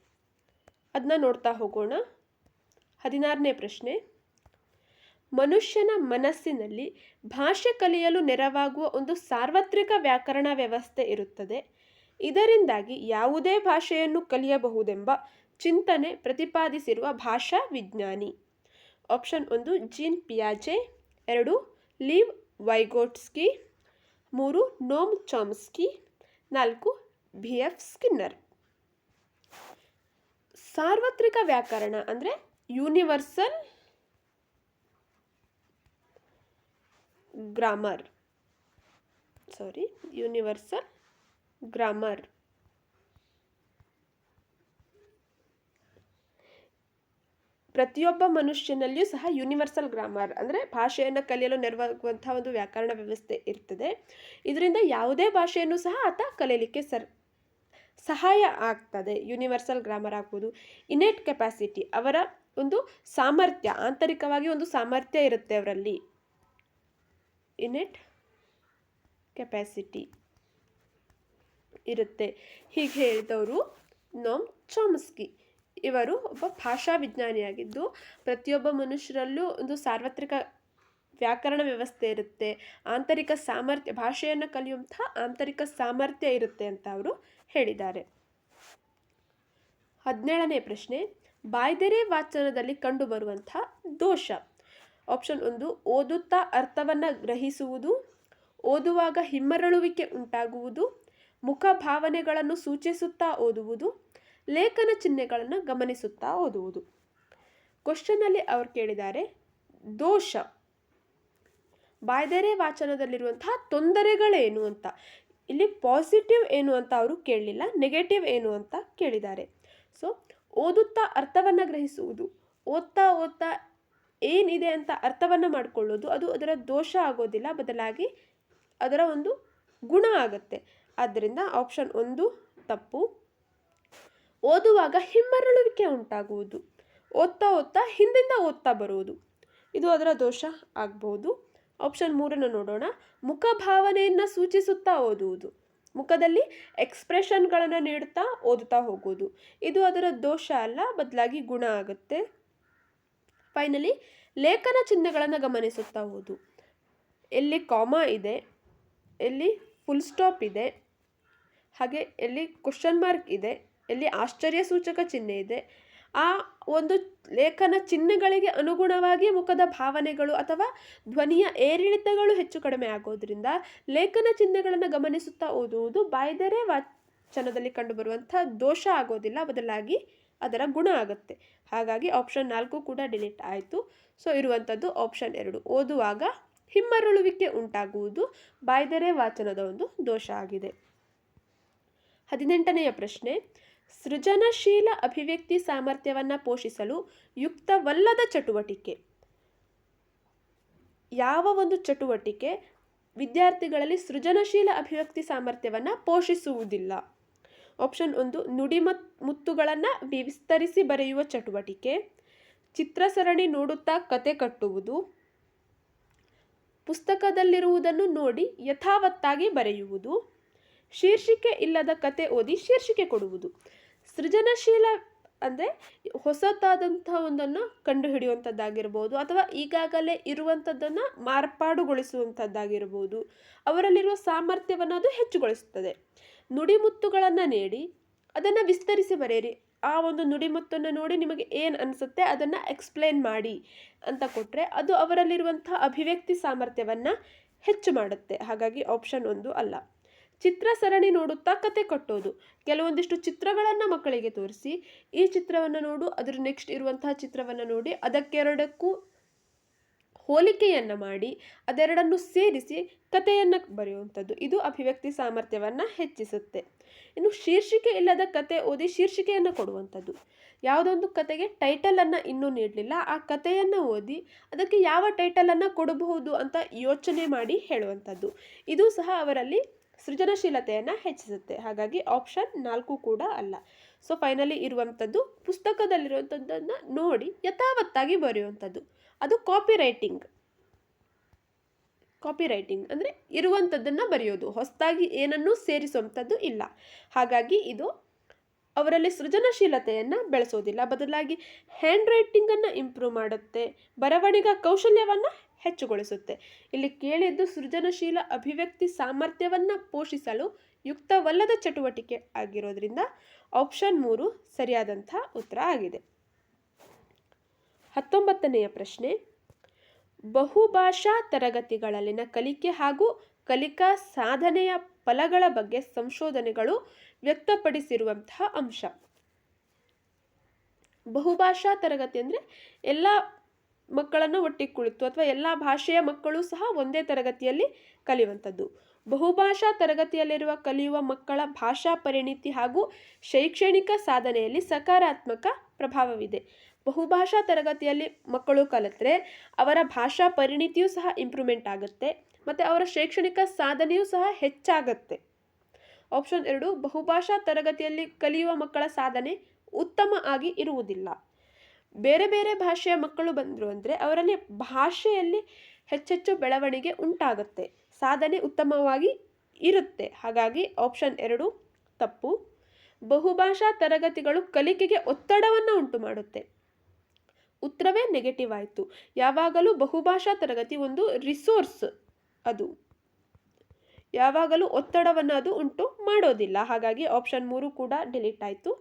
ಅದನ್ನ ನೋಡ್ತಾ ಹೋಗೋಣ. 16ನೇ ಪ್ರಶ್ನೆ. ಮನುಷ್ಯನ ಮನಸ್ಸಿನಲ್ಲಿ ಭಾಷೆ ಕಲಿಯಲು ನೆರವಾಗುವ ಒಂದು ಸಾರ್ವತ್ರಿಕ ವ್ಯಾಕರಣ ವ್ಯವಸ್ಥೆ ಇರುತ್ತದೆ. ಇದರಿಂದಾಗಿ ಯಾವುದೇ ಭಾಷೆಯನ್ನು ಕಲಿಯಬಹುದೆಂಬ ಚಿಂತನೆ ಪ್ರತಿಪಾದಿಸಿರುವ ಭಾಷಾ ವಿಜ್ಞಾನಿ. ಆಪ್ಷನ್ 1 ಜೀನ್ ಪಿಯಾಜೆ, 2 Lev Vygotsky, 3 Noam Chomsky, 4 B F. Skinner. ಸಾರ್ವತ್ರಿಕ ವ್ಯಾಕರಣ ಅಂದರೆ ಯೂನಿವರ್ಸಲ್ ಗ್ರಾಮರ್. ಪ್ರತಿಯೊಬ್ಬ ಮನುಷ್ಯನಲ್ಲಿಯೂ ಸಹ ಯೂನಿವರ್ಸಲ್ ಗ್ರಾಮರ್ ಅಂದರೆ ಭಾಷೆಯನ್ನು ಕಲಿಯಲು ನೆರವಾಗುವಂತಹ ಒಂದು ವ್ಯಾಕರಣ ವ್ಯವಸ್ಥೆ ಇರ್ತದೆ. ಇದರಿಂದ ಯಾವುದೇ ಭಾಷೆಯನ್ನು ಸಹ ಆತ ಕಲಿಯಲಿಕ್ಕೆ ಸಹಾಯ ಆಗ್ತದೆ. ಯೂನಿವರ್ಸಲ್ ಗ್ರಾಮರ್ ಆಗ್ಬೋದು. ಇನೇಟ್ ಕೆಪಾಸಿಟಿ ಅವರ ಒಂದು ಸಾಮರ್ಥ್ಯ, ಆಂತರಿಕವಾಗಿ ಒಂದು ಸಾಮರ್ಥ್ಯ ಇರುತ್ತೆ ಅವರಲ್ಲಿ. ಇನೇಟ್ ಕೆಪಾಸಿಟಿ ಇರುತ್ತೆ. ಹೀಗೆ ಹೇಳಿದವರು ನೋಮ್ ಚಾಮ್ಸ್ಕಿ. ಇವರು ಒಬ್ಬ ಭಾಷಾ ವಿಜ್ಞಾನಿಯಾಗಿದ್ದು ಪ್ರತಿಯೊಬ್ಬ ಮನುಷ್ಯರಲ್ಲೂ ಒಂದು ಸಾರ್ವತ್ರಿಕ ವ್ಯಾಕರಣ ವ್ಯವಸ್ಥೆ ಇರುತ್ತೆ, ಆಂತರಿಕ ಸಾಮರ್ಥ್ಯ, ಭಾಷೆಯನ್ನು ಕಲಿಯುವಂತಹ ಆಂತರಿಕ ಸಾಮರ್ಥ್ಯ ಇರುತ್ತೆ ಅಂತ ಅವರು ಹೇಳಿದ್ದಾರೆ. 17ನೇ ಪ್ರಶ್ನೆ. ಬಾಯ್ದೆರೆ ವಾಚನದಲ್ಲಿ ಕಂಡುಬರುವಂತಹ ದೋಷ. ಆಪ್ಷನ್ 1 ಓದುತ್ತಾ ಅರ್ಥವನ್ನು ಗ್ರಹಿಸುವುದು, ಓದುವಾಗ ಹಿಮ್ಮರಳುವಿಕೆ ಉಂಟಾಗುವುದು, ಮುಖ ಭಾವನೆಗಳನ್ನು ಸೂಚಿಸುತ್ತಾ ಓದುವುದು, ಲೇಖನ ಚಿಹ್ನೆಗಳನ್ನು ಗಮನಿಸುತ್ತಾ ಓದುವುದು. ಕ್ವಶನ್ನಲ್ಲಿ ಅವರು ಕೇಳಿದ್ದಾರೆ ದೋಷ, ಬಾಯ್ದೆರೆ ವಾಚನದಲ್ಲಿರುವಂತಹ ತೊಂದರೆಗಳೇನು ಅಂತ. ಇಲ್ಲಿ ಪಾಸಿಟಿವ್ ಏನು ಅಂತ ಅವರು ಕೇಳಲಿಲ್ಲ, ನೆಗೆಟಿವ್ ಏನು ಅಂತ ಕೇಳಿದ್ದಾರೆ. ಸೊ ಓದುತ್ತಾ ಅರ್ಥವನ್ನು ಗ್ರಹಿಸುವುದು, ಓದ್ತಾ ಏನಿದೆ ಅಂತ ಅರ್ಥವನ್ನು ಮಾಡಿಕೊಳ್ಳೋದು, ಅದು ಅದರ ದೋಷ ಆಗೋದಿಲ್ಲ, ಬದಲಾಗಿ ಅದರ ಒಂದು ಗುಣ ಆಗುತ್ತೆ. ಆದ್ದರಿಂದ ಆಪ್ಷನ್ 1 ತಪ್ಪು. ಓದುವಾಗ ಹಿಮ್ಮರಳುವಿಕೆ ಉಂಟಾಗುವುದು, ಓದ್ತಾ ಹಿಂದಿಂದ ಓದ್ತಾ ಬರುವುದು, ಇದು ಅದರ ದೋಷ ಆಗ್ಬೋದು. ಆಪ್ಷನ್ 3 ನೋಡೋಣ. ಮುಖ ಭಾವನೆಯನ್ನು ಸೂಚಿಸುತ್ತಾ ಓದುವುದು, ಮುಖದಲ್ಲಿ ಎಕ್ಸ್ಪ್ರೆಷನ್ಗಳನ್ನು ನೀಡುತ್ತಾ ಓದುತ್ತಾ ಹೋಗುವುದು, ಇದು ಅದರ ದೋಷ ಅಲ್ಲ, ಬದಲಾಗಿ ಗುಣ ಆಗುತ್ತೆ. ಫೈನಲಿ ಲೇಖನ ಚಿಹ್ನೆಗಳನ್ನು ಗಮನಿಸುತ್ತಾ ಓದು, ಎಲ್ಲಿ ಕಾಮಾ ಇದೆ, ಎಲ್ಲಿ ಫುಲ್ ಸ್ಟಾಪ್ ಇದೆ, ಹಾಗೆ ಎಲ್ಲಿ ಕ್ವಶನ್ ಮಾರ್ಕ್ ಇದೆ, ಎಲ್ಲಿ ಆಶ್ಚರ್ಯ ಸೂಚಕ ಚಿಹ್ನೆ ಇದೆ, ಆ ಒಂದು ಲೇಖನ ಚಿಹ್ನೆಗಳಿಗೆ ಅನುಗುಣವಾಗಿ ಮುಖದ ಭಾವನೆಗಳು ಅಥವಾ ಧ್ವನಿಯ ಏರಿಳಿತಗಳು ಹೆಚ್ಚು ಕಡಿಮೆ ಆಗೋದ್ರಿಂದ ಲೇಖನ ಚಿಹ್ನೆಗಳನ್ನು ಗಮನಿಸುತ್ತಾ ಓದುವುದು ಬಾಯ್ದೆರೆ ವಾಚನದಲ್ಲಿ ಕಂಡುಬರುವಂಥ ದೋಷ ಆಗೋದಿಲ್ಲ, ಬದಲಾಗಿ ಅದರ ಗುಣ ಆಗುತ್ತೆ. ಹಾಗಾಗಿ ಆಪ್ಷನ್ 4 ಕೂಡ ಡಿಲೀಟ್ ಆಯಿತು. ಸೊ ಇರುವಂಥದ್ದು ಆಪ್ಷನ್ 2, ಓದುವಾಗ ಹಿಮ್ಮರಳುವಿಕೆ ಉಂಟಾಗುವುದು ಬಾಯ್ದೆರೆ ವಾಚನದ ಒಂದು ದೋಷ ಆಗಿದೆ. 18ನೆಯ ಪ್ರಶ್ನೆ. ಸೃಜನಶೀಲ ಅಭಿವ್ಯಕ್ತಿ ಸಾಮರ್ಥ್ಯವನ್ನು ಪೋಷಿಸಲು ಯುಕ್ತವಲ್ಲದ ಚಟುವಟಿಕೆ. ಯಾವ ಒಂದು ಚಟುವಟಿಕೆ ವಿದ್ಯಾರ್ಥಿಗಳಲ್ಲಿ ಸೃಜನಶೀಲ ಅಭಿವ್ಯಕ್ತಿ ಸಾಮರ್ಥ್ಯವನ್ನು ಪೋಷಿಸುವುದಿಲ್ಲ? ಆಪ್ಷನ್ 1 ನುಡಿ ಮುತ್ತುಗಳನ್ನು ವಿಸ್ತರಿಸಿ ಬರೆಯುವ ಚಟುವಟಿಕೆ, ಚಿತ್ರಸರಣಿ ನೋಡುತ್ತಾ ಕತೆ ಕಟ್ಟುವುದು, ಪುಸ್ತಕದಲ್ಲಿರುವುದನ್ನು ನೋಡಿ ಯಥಾವತ್ತಾಗಿ ಬರೆಯುವುದು, ಶೀರ್ಷಿಕೆ ಇಲ್ಲದ ಕತೆ ಓದಿ ಶೀರ್ಷಿಕೆ ಕೊಡುವುದು. ಸೃಜನಶೀಲ ಅಂದರೆ ಹೊಸತಾದಂಥ ಒಂದನ್ನು ಕಂಡುಹಿಡಿಯುವಂಥದ್ದಾಗಿರ್ಬೋದು, ಅಥವಾ ಈಗಾಗಲೇ ಇರುವಂಥದ್ದನ್ನು ಮಾರ್ಪಾಡುಗೊಳಿಸುವಂಥದ್ದಾಗಿರ್ಬೋದು. ಅವರಲ್ಲಿರುವ ಸಾಮರ್ಥ್ಯವನ್ನು ಅದು ಹೆಚ್ಚುಗೊಳಿಸುತ್ತದೆ. ನುಡಿಮುತ್ತುಗಳನ್ನು ನೀಡಿ ಅದನ್ನು ವಿಸ್ತರಿಸಿ ಬರೆಯಿರಿ. ಆ ಒಂದು ನುಡಿಮುತ್ತನ್ನು ನೋಡಿ ನಿಮಗೆ ಏನು ಅನಿಸುತ್ತೆ ಅದನ್ನು ಎಕ್ಸ್ಪ್ಲೇನ್ ಮಾಡಿ ಅಂತ ಕೊಟ್ಟರೆ ಅದು ಅವರಲ್ಲಿರುವಂಥ ಅಭಿವ್ಯಕ್ತಿ ಸಾಮರ್ಥ್ಯವನ್ನು ಹೆಚ್ಚು ಮಾಡುತ್ತೆ. ಹಾಗಾಗಿ ಆಪ್ಷನ್ 1 ಅಲ್ಲ. ಚಿತ್ರ ಸರಣಿ ನೋಡುತ್ತಾ ಕತೆ ಕಟ್ಟೋದು. ಕೆಲವೊಂದಿಷ್ಟು ಚಿತ್ರಗಳನ್ನು ಮಕ್ಕಳಿಗೆ ತೋರಿಸಿ, ಈ ಚಿತ್ರವನ್ನು ನೋಡು, ಅದ್ರ ನೆಕ್ಸ್ಟ್ ಇರುವಂತಹ ಚಿತ್ರವನ್ನು ನೋಡಿ, ಅದಕ್ಕೆರಡಕ್ಕೂ ಹೋಲಿಕೆಯನ್ನು ಮಾಡಿ ಅದೆರಡನ್ನು ಸೇರಿಸಿ ಕಥೆಯನ್ನು ಬರೆಯುವಂಥದ್ದು. ಇದು ಅಭಿವ್ಯಕ್ತಿ ಸಾಮರ್ಥ್ಯವನ್ನು ಹೆಚ್ಚಿಸುತ್ತೆ. ಇನ್ನು ಶೀರ್ಷಿಕೆ ಇಲ್ಲದ ಕತೆ ಓದಿ ಶೀರ್ಷಿಕೆಯನ್ನು ಕೊಡುವಂಥದ್ದು. ಯಾವುದೊಂದು ಕತೆಗೆ ಟೈಟಲನ್ನು ಇನ್ನೂ ನೀಡಲಿಲ್ಲ, ಆ ಕಥೆಯನ್ನು ಓದಿ ಅದಕ್ಕೆ ಯಾವ ಟೈಟಲನ್ನು ಕೊಡಬಹುದು ಅಂತ ಯೋಚನೆ ಮಾಡಿ ಹೇಳುವಂಥದ್ದು. ಇದು ಸಹ ಅವರಲ್ಲಿ ಸೃಜನಶೀಲತೆಯನ್ನು ಹೆಚ್ಚಿಸುತ್ತೆ. ಹಾಗಾಗಿ ಆಪ್ಷನ್ 4 ಕೂಡ ಅಲ್ಲ. ಸೊ ಫೈನಲಿ ಇರುವಂಥದ್ದು ಪುಸ್ತಕದಲ್ಲಿರುವಂಥದ್ದನ್ನು ನೋಡಿ ಯಥಾವತ್ತಾಗಿ ಬರೆಯುವಂಥದ್ದು. ಅದು ಕಾಪಿ ರೈಟಿಂಗ್ ಅಂದರೆ ಇರುವಂಥದ್ದನ್ನು ಬರೆಯೋದು, ಹೊಸದಾಗಿ ಏನನ್ನೂ ಸೇರಿಸುವಂಥದ್ದು ಇಲ್ಲ. ಹಾಗಾಗಿ ಇದು ಅವರಲ್ಲಿ ಸೃಜನಶೀಲತೆಯನ್ನು ಬೆಳೆಸೋದಿಲ್ಲ, ಬದಲಾಗಿ ಹ್ಯಾಂಡ್ ರೈಟಿಂಗನ್ನು ಇಂಪ್ರೂವ್ ಮಾಡುತ್ತೆ, ಬರವಣಿಗೆ ಕೌಶಲ್ಯವನ್ನು ಹೆಚ್ಚುಗೊಳಿಸುತ್ತೆ. ಇಲ್ಲಿ ಕೇಳಿದ್ದು ಸೃಜನಶೀಲ ಅಭಿವ್ಯಕ್ತಿ ಸಾಮರ್ಥ್ಯವನ್ನು ಪೋಷಿಸಲು ಯುಕ್ತವಲ್ಲದ ಚಟುವಟಿಕೆ ಆಗಿರೋದ್ರಿಂದ ಆಪ್ಷನ್ 3 ಸರಿಯಾದಂಥ ಉತ್ತರ ಆಗಿದೆ. 19ನೆಯ ಪ್ರಶ್ನೆ, ಬಹುಭಾಷಾ ತರಗತಿಗಳಲ್ಲಿನ ಕಲಿಕೆ ಹಾಗೂ ಕಲಿಕಾ ಸಾಧನೆಯ ಫಲಗಳ ಬಗ್ಗೆ ಸಂಶೋಧನೆಗಳು ವ್ಯಕ್ತಪಡಿಸಿರುವಂತಹ ಅಂಶ. ಬಹುಭಾಷಾ ತರಗತಿ ಅಂದರೆ ಎಲ್ಲ ಮಕ್ಕಳನ್ನು ಒಟ್ಟಿಗೆ ಕುಳಿತು ಅಥವಾ ಎಲ್ಲ ಭಾಷೆಯ ಮಕ್ಕಳು ಸಹ ಒಂದೇ ತರಗತಿಯಲ್ಲಿ ಕಲಿಯುವಂಥದ್ದು. ಬಹುಭಾಷಾ ತರಗತಿಯಲ್ಲಿರುವ ಕಲಿಯುವ ಮಕ್ಕಳ ಭಾಷಾ ಪರಿಣಿತಿ ಹಾಗೂ ಶೈಕ್ಷಣಿಕ ಸಾಧನೆಯಲ್ಲಿ ಸಕಾರಾತ್ಮಕ ಪ್ರಭಾವವಿದೆ. ಬಹುಭಾಷಾ ತರಗತಿಯಲ್ಲಿ ಮಕ್ಕಳು ಕಲಿತರೆ ಅವರ ಭಾಷಾ ಪರಿಣಿತಿಯೂ ಸಹ ಇಂಪ್ರೂವ್ಮೆಂಟ್ ಆಗುತ್ತೆ ಮತ್ತು ಅವರ ಶೈಕ್ಷಣಿಕ ಸಾಧನೆಯೂ ಸಹ ಹೆಚ್ಚಾಗುತ್ತೆ. ಆಪ್ಷನ್ 2, ಬಹುಭಾಷಾ ತರಗತಿಯಲ್ಲಿ ಕಲಿಯುವ ಮಕ್ಕಳ ಸಾಧನೆ ಉತ್ತಮ ಆಗಿ ಇರುವುದಿಲ್ಲ. ಬೇರೆ ಬೇರೆ ಭಾಷೆಯ ಮಕ್ಕಳು ಬಂದರು ಅಂದರೆ ಅವರಲ್ಲಿ ಭಾಷೆಯಲ್ಲಿ ಹೆಚ್ಚೆಚ್ಚು ಬೆಳವಣಿಗೆ ಉಂಟಾಗುತ್ತೆ, ಸಾಧನೆ ಉತ್ತಮವಾಗಿ ಇರುತ್ತೆ. ಹಾಗಾಗಿ ಆಪ್ಷನ್ 2 ತಪ್ಪು. ಬಹುಭಾಷಾ ತರಗತಿಗಳು ಕಲಿಕೆಗೆ ಒತ್ತಡವನ್ನು ಉಂಟು ಮಾಡುತ್ತೆ. ಉತ್ತರವೇ ನೆಗೆಟಿವ್ ಆಯಿತು. ಯಾವಾಗಲೂ ಬಹುಭಾಷಾ ತರಗತಿ ಒಂದು ರಿಸೋರ್ಸ್, ಅದು ಯಾವಾಗಲೂ ಒತ್ತಡವನ್ನು ಅದು ಉಂಟು ಮಾಡೋದಿಲ್ಲ. ಹಾಗಾಗಿ ಆಪ್ಷನ್ 3 ಕೂಡ ಡಿಲೀಟ್ ಆಯಿತು.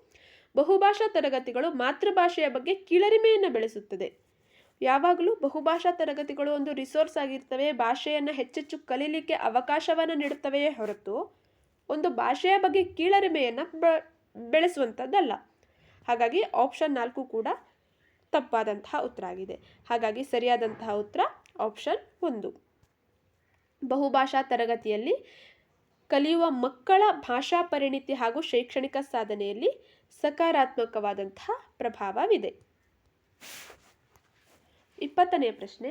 ಬಹುಭಾಷಾ ತರಗತಿಗಳು ಮಾತೃಭಾಷೆಯ ಬಗ್ಗೆ ಕೀಳರಿಮೆಯನ್ನು ಬೆಳೆಸುತ್ತದೆ. ಯಾವಾಗಲೂ ಬಹುಭಾಷಾ ತರಗತಿಗಳು ಒಂದು ರಿಸೋರ್ಸ್ ಆಗಿರ್ತವೆ, ಭಾಷೆಯನ್ನು ಹೆಚ್ಚೆಚ್ಚು ಕಲೀಲಿಕ್ಕೆ ಅವಕಾಶವನ್ನು ನೀಡುತ್ತವೆಯೇ ಹೊರತು ಒಂದು ಭಾಷೆಯ ಬಗ್ಗೆ ಕೀಳರಿಮೆಯನ್ನು ಬೆಳೆಸುವಂಥದ್ದಲ್ಲ. ಹಾಗಾಗಿ ಆಪ್ಷನ್ 4 ಕೂಡ ತಪ್ಪಾದಂತಹ ಉತ್ತರ ಆಗಿದೆ. ಹಾಗಾಗಿ ಸರಿಯಾದಂತಹ ಉತ್ತರ ಆಪ್ಷನ್ 1. ಬಹುಭಾಷಾ ತರಗತಿಯಲ್ಲಿ ಕಲಿಯುವ ಮಕ್ಕಳ ಭಾಷಾ ಪರಿಣಿತಿ ಹಾಗೂ ಶೈಕ್ಷಣಿಕ ಸಾಧನೆಯಲ್ಲಿ ಸಕಾರಾತ್ಮಕವಾದಂತಹ ಪ್ರಭಾವವಿದೆ. 20ನೇ ಪ್ರಶ್ನೆ,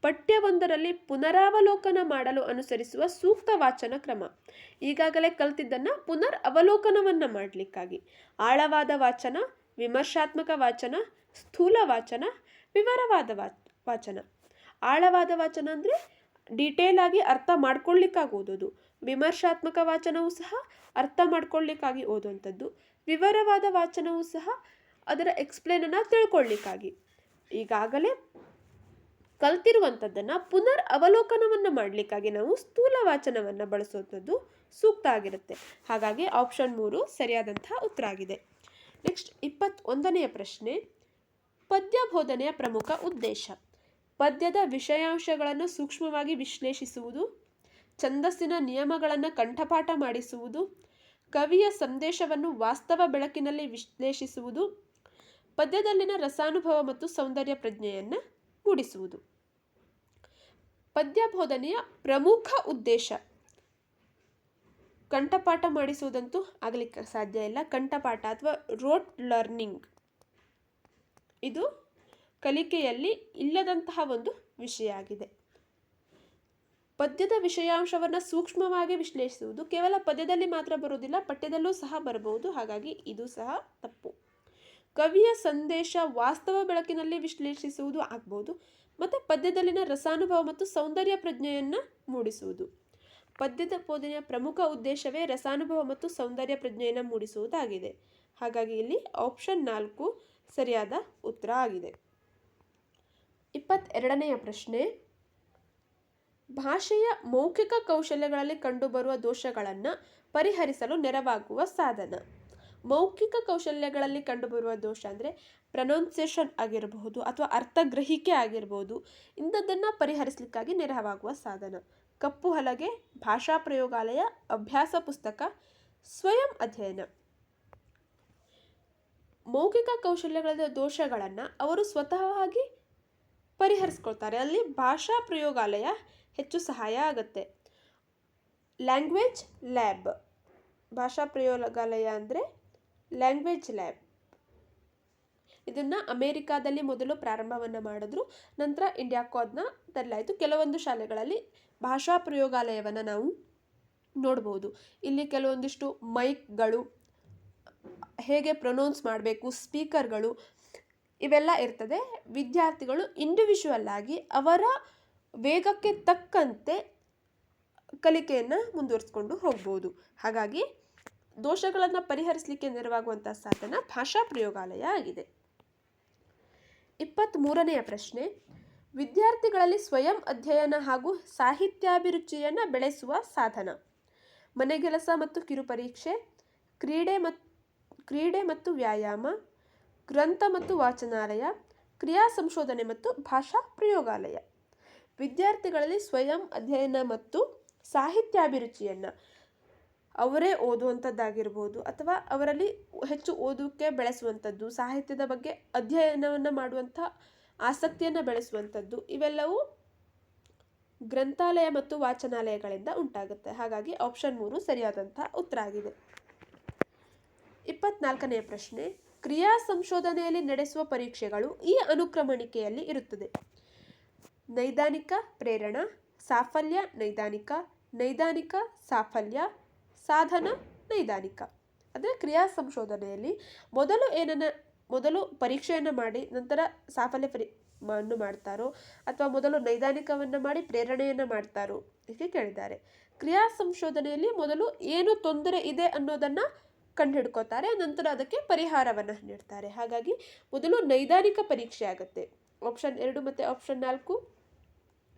ಪಠ್ಯವೊಂದರಲ್ಲಿ ಪುನರಾವಲೋಕನ ಮಾಡಲು ಅನುಸರಿಸುವ ಸೂಕ್ತ ವಾಚನ ಕ್ರಮ. ಈಗಾಗಲೇ ಕಲಿತಿದ್ದನ್ನು ಪುನರ್ ಅವಲೋಕನವನ್ನು ಮಾಡಲಿಕ್ಕಾಗಿ ಆಳವಾದ ವಾಚನ, ವಿಮರ್ಶಾತ್ಮಕ ವಾಚನ, ಸ್ಥೂಲ ವಾಚನ, ವಿವರವಾದ ವಾಚನ. ಆಳವಾದ ವಾಚನ ಅಂದರೆ ಡೀಟೇಲ್ ಆಗಿ ಅರ್ಥ ಮಾಡ್ಕೊಳ್ಳಿಕ್ಕಾಗಿ ಓದೋದು. ವಿಮರ್ಶಾತ್ಮಕ ವಾಚನವೂ ಸಹ ಅರ್ಥ ಮಾಡ್ಕೊಳ್ಳಿಕ್ಕಾಗಿ ಓದುವಂಥದ್ದು. ವಿವರವಾದ ವಾಚನವೂ ಸಹ ಅದರ ಎಕ್ಸ್ಪ್ಲೇನನ್ನು ತಿಳ್ಕೊಳ್ಳಿಕ್ಕಾಗಿ. ಈಗಾಗಲೇ ಕಲ್ತಿರುವಂಥದ್ದನ್ನು ಪುನರ್ ಅವಲೋಕನವನ್ನು ಮಾಡಲಿಕ್ಕಾಗಿ ನಾವು ಸ್ಥೂಲ ವಾಚನವನ್ನು ಬಳಸುವಂಥದ್ದು ಸೂಕ್ತ ಆಗಿರುತ್ತೆ. ಹಾಗಾಗಿ ಆಪ್ಷನ್ 3 ಸರಿಯಾದಂಥ ಉತ್ತರ ಆಗಿದೆ. ನೆಕ್ಸ್ಟ್ 21ನೆಯ ಪ್ರಶ್ನೆ, ಪದ್ಯ ಬೋಧನೆಯ ಪ್ರಮುಖ ಉದ್ದೇಶ. ಪದ್ಯದ ವಿಷಯಾಂಶಗಳನ್ನು ಸೂಕ್ಷ್ಮವಾಗಿ ವಿಶ್ಲೇಷಿಸುವುದು, ಛಂದಸ್ಸಿನ ನಿಯಮಗಳನ್ನು ಕಂಠಪಾಠ ಮಾಡಿಸುವುದು, ಕವಿಯ ಸಂದೇಶವನ್ನು ವಾಸ್ತವ ಬೆಳಕಿನಲ್ಲಿ ವಿಶ್ಲೇಷಿಸುವುದು, ಪದ್ಯದಲ್ಲಿನ ರಸಾನುಭವ ಮತ್ತು ಸೌಂದರ್ಯ ಪ್ರಜ್ಞೆಯನ್ನು ಮೂಡಿಸುವುದು. ಪದ್ಯ ಬೋಧನೆಯ ಪ್ರಮುಖ ಉದ್ದೇಶ ಕಂಠಪಾಠ ಮಾಡಿಸುವುದಂತೂ ಆಗಲಿಕ್ಕೆ ಸಾಧ್ಯ ಇಲ್ಲ. ಕಂಠಪಾಠ ಅಥವಾ ರೋಟ್ ಲರ್ನಿಂಗ್ ಇದು ಕಲಿಕೆಯಲ್ಲಿ ಇಲ್ಲದಂತಹ ಒಂದು ವಿಷಯ ಆಗಿದೆ. ಪದ್ಯದ ವಿಷಯಾಂಶವನ್ನು ಸೂಕ್ಷ್ಮವಾಗಿ ವಿಶ್ಲೇಷಿಸುವುದು ಕೇವಲ ಪದ್ಯದಲ್ಲಿ ಮಾತ್ರ ಬರುವುದಿಲ್ಲ, ಪಠ್ಯದಲ್ಲೂ ಸಹ ಬರಬಹುದು. ಹಾಗಾಗಿ ಇದು ಸಹ ತಪ್ಪು. ಕವಿಯ ಸಂದೇಶ ವಾಸ್ತವ ಬೆಳಕಿನಲ್ಲಿ ವಿಶ್ಲೇಷಿಸುವುದು ಆಗ್ಬೋದು, ಮತ್ತು ಪದ್ಯದಲ್ಲಿನ ರಸಾನುಭವ ಮತ್ತು ಸೌಂದರ್ಯ ಪ್ರಜ್ಞೆಯನ್ನು ಮೂಡಿಸುವುದು. ಪದ್ಯದ ಬೋಧನೆಯ ಪ್ರಮುಖ ಉದ್ದೇಶವೇ ರಸಾನುಭವ ಮತ್ತು ಸೌಂದರ್ಯ ಪ್ರಜ್ಞೆಯನ್ನು ಮೂಡಿಸುವುದಾಗಿದೆ. ಹಾಗಾಗಿ ಇಲ್ಲಿ ಆಪ್ಷನ್ 4 ಸರಿಯಾದ ಉತ್ತರ ಆಗಿದೆ. 22ನೆಯ ಪ್ರಶ್ನೆ, ಭಾಷೆಯ ಮೌಖಿಕ ಕೌಶಲ್ಯಗಳಲ್ಲಿ ಕಂಡುಬರುವ ದೋಷಗಳನ್ನು ಪರಿಹರಿಸಲು ನೆರವಾಗುವ ಸಾಧನ. ಮೌಖಿಕ ಕೌಶಲ್ಯಗಳಲ್ಲಿ ಕಂಡುಬರುವ ದೋಷ ಅಂದರೆ ಪ್ರೊನೌನ್ಸಿಯೇಷನ್ ಆಗಿರಬಹುದು ಅಥವಾ ಅರ್ಥಗ್ರಹಿಕೆ ಆಗಿರ್ಬೋದು. ಇಂಥದ್ದನ್ನು ಪರಿಹರಿಸಲಿಕ್ಕಾಗಿ ನೆರವಾಗುವ ಸಾಧನ. ಕಪ್ಪು ಹಲಗೆ, ಭಾಷಾ ಪ್ರಯೋಗಾಲಯ, ಅಭ್ಯಾಸ ಪುಸ್ತಕ, ಸ್ವಯಂ ಅಧ್ಯಯನ. ಮೌಖಿಕ ಕೌಶಲ್ಯಗಳ ದೋಷಗಳನ್ನು ಅವರು ಸ್ವತಃವಾಗಿ ಪರಿಹರಿಸ್ಕೊಳ್ತಾರೆ. ಅಲ್ಲಿ ಭಾಷಾ ಪ್ರಯೋಗಾಲಯ ಹೆಚ್ಚು ಸಹಾಯ ಆಗುತ್ತೆ. ಲ್ಯಾಂಗ್ವೇಜ್ ಲ್ಯಾಬ್, ಭಾಷಾ ಪ್ರಯೋಗಾಲಯ ಅಂದರೆ ಲ್ಯಾಂಗ್ವೇಜ್ ಲ್ಯಾಬ್. ಇದನ್ನು ಅಮೇರಿಕಾದಲ್ಲಿ ಮೊದಲು ಪ್ರಾರಂಭವನ್ನು ಮಾಡಿದ್ರು, ನಂತರ ಇಂಡಿಯಾಕ್ಕೂ ಅದನ್ನ ತರಲಾಯಿತು. ಕೆಲವೊಂದು ಶಾಲೆಗಳಲ್ಲಿ ಭಾಷಾ ಪ್ರಯೋಗಾಲಯವನ್ನು ನಾವು ನೋಡ್ಬೋದು. ಇಲ್ಲಿ ಕೆಲವೊಂದಿಷ್ಟು ಮೈಕ್ಗಳು, ಹೇಗೆ ಪ್ರೊನೌನ್ಸ್ ಮಾಡಬೇಕು, ಸ್ಪೀಕರ್ಗಳು ಇವೆಲ್ಲ ಇರ್ತದೆ. ವಿದ್ಯಾರ್ಥಿಗಳು ಇಂಡಿವಿಜುವಲ್ ಆಗಿ ಅವರ ವೇಗಕ್ಕೆ ತಕ್ಕಂತೆ ಕಲಿಕೆಯನ್ನು ಮುಂದುವರಿಸ್ಕೊಂಡು ಹೋಗ್ಬೋದು. ಹಾಗಾಗಿ ದೋಷಗಳನ್ನು ಪರಿಹರಿಸಲಿಕ್ಕೆ ನೆರವಾಗುವಂಥ ಸಾಧನ ಭಾಷಾ ಪ್ರಯೋಗಾಲಯ ಆಗಿದೆ. 23ನೆಯ ಪ್ರಶ್ನೆ, ವಿದ್ಯಾರ್ಥಿಗಳಲ್ಲಿ ಸ್ವಯಂ ಅಧ್ಯಯನ ಹಾಗೂ ಸಾಹಿತ್ಯಾಭಿರುಚಿಯನ್ನು ಬೆಳೆಸುವ ಸಾಧನ. ಮನೆಗೆಲಸ ಮತ್ತು ಕಿರುಪರೀಕ್ಷೆ, ಕ್ರೀಡೆ ಮತ್ತು ವ್ಯಾಯಾಮ, ಗ್ರಂಥ ಮತ್ತು ವಾಚನಾಲಯ, ಕ್ರಿಯಾ ಸಂಶೋಧನೆ ಮತ್ತು ಭಾಷಾ ಪ್ರಯೋಗಾಲಯ. ವಿದ್ಯಾರ್ಥಿಗಳಲ್ಲಿ ಸ್ವಯಂ ಅಧ್ಯಯನ ಮತ್ತು ಸಾಹಿತ್ಯಾಭಿರುಚಿಯನ್ನು ಅವರೇ ಓದುವಂಥದ್ದಾಗಿರ್ಬೋದು ಅಥವಾ ಅವರಲ್ಲಿ ಹೆಚ್ಚು ಓದುವಿಕೆ ಬೆಳೆಸುವಂಥದ್ದು, ಸಾಹಿತ್ಯದ ಬಗ್ಗೆ ಅಧ್ಯಯನವನ್ನು ಮಾಡುವಂಥ ಆಸಕ್ತಿಯನ್ನು ಬೆಳೆಸುವಂಥದ್ದು, ಇವೆಲ್ಲವೂ ಗ್ರಂಥಾಲಯ ಮತ್ತು ವಾಚನಾಲಯಗಳಿಂದ ಉಂಟಾಗುತ್ತೆ. ಹಾಗಾಗಿ ಆಪ್ಷನ್ 3 ಸರಿಯಾದಂಥ ಉತ್ತರ ಆಗಿದೆ. 24ನೆಯ ಪ್ರಶ್ನೆ, ಕ್ರಿಯಾ ಸಂಶೋಧನೆಯಲ್ಲಿ ನಡೆಸುವ ಪರೀಕ್ಷೆಗಳು ಈ ಅನುಕ್ರಮಣಿಕೆಯಲ್ಲಿ ಇರುತ್ತದೆ. ನೈದಾನಿಕ ಪ್ರೇರಣ, ಸಾಫಲ್ಯ ನೈದಾನಿಕ, ನೈದಾನಿಕ ಸಾಫಲ್ಯ, ಸಾಧನ ನೈದಾನಿಕ. ಅಂದರೆ ಕ್ರಿಯಾ ಸಂಶೋಧನೆಯಲ್ಲಿ ಮೊದಲು ಪರೀಕ್ಷೆಯನ್ನು ಮಾಡಿ ನಂತರ ಸಾಫಲ್ಯ ವನ್ನು ಮಾಡ್ತಾರೋ ಅಥವಾ ಮೊದಲು ನೈದಾನಿಕವನ್ನು ಮಾಡಿ ಪ್ರೇರಣೆಯನ್ನು ಮಾಡ್ತಾರೋ ಹೀಗೆ ಕೇಳಿದ್ದಾರೆ. ಕ್ರಿಯಾ ಸಂಶೋಧನೆಯಲ್ಲಿ ಮೊದಲು ಏನು ತೊಂದರೆ ಇದೆ ಅನ್ನೋದನ್ನು ಕಂಡುಹಿಡ್ಕೋತಾರೆ, ನಂತರ ಅದಕ್ಕೆ ಪರಿಹಾರವನ್ನು ನೀಡ್ತಾರೆ. ಹಾಗಾಗಿ ಮೊದಲು ನೈದಾನಿಕ ಪರೀಕ್ಷೆ ಆಗುತ್ತೆ. ಆಪ್ಷನ್ 2 ಮತ್ತು ಆಪ್ಷನ್ 4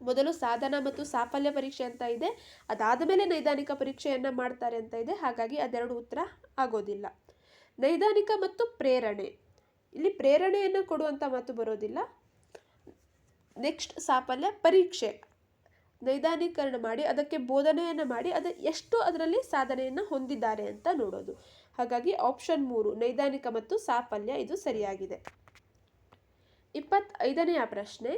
ಮೊದಲು ಸಾಧನ ಮತ್ತು ಸಾಫಲ್ಯ ಪರೀಕ್ಷೆ ಅಂತ ಇದೆ, ಅದಾದ ಮೇಲೆ ನೈದಾನಿಕ ಪರೀಕ್ಷೆಯನ್ನು ಮಾಡ್ತಾರೆ ಅಂತ ಇದೆ. ಹಾಗಾಗಿ ಅದೆರಡು ಉತ್ತರ ಆಗೋದಿಲ್ಲ. ನೈದಾನಿಕ ಮತ್ತು ಪ್ರೇರಣೆ, ಇಲ್ಲಿ ಪ್ರೇರಣೆಯನ್ನು ಕೊಡುವಂಥ ಮಾತು ಬರೋದಿಲ್ಲ. ನೆಕ್ಸ್ಟ್ ಸಾಫಲ್ಯ ಪರೀಕ್ಷೆ, ನೈದಾನೀಕರಣ ಮಾಡಿ ಅದಕ್ಕೆ ಬೋಧನೆಯನ್ನು ಮಾಡಿ ಎಷ್ಟು ಅದರಲ್ಲಿ ಸಾಧನೆಯನ್ನು ಹೊಂದಿದ್ದಾರೆ ಅಂತ ನೋಡೋದು. ಹಾಗಾಗಿ ಆಪ್ಷನ್ 3 ನೈದಾನಿಕ ಮತ್ತು ಸಾಫಲ್ಯ ಇದು ಸರಿಯಾಗಿದೆ. 25ನೆಯ ಪ್ರಶ್ನೆ,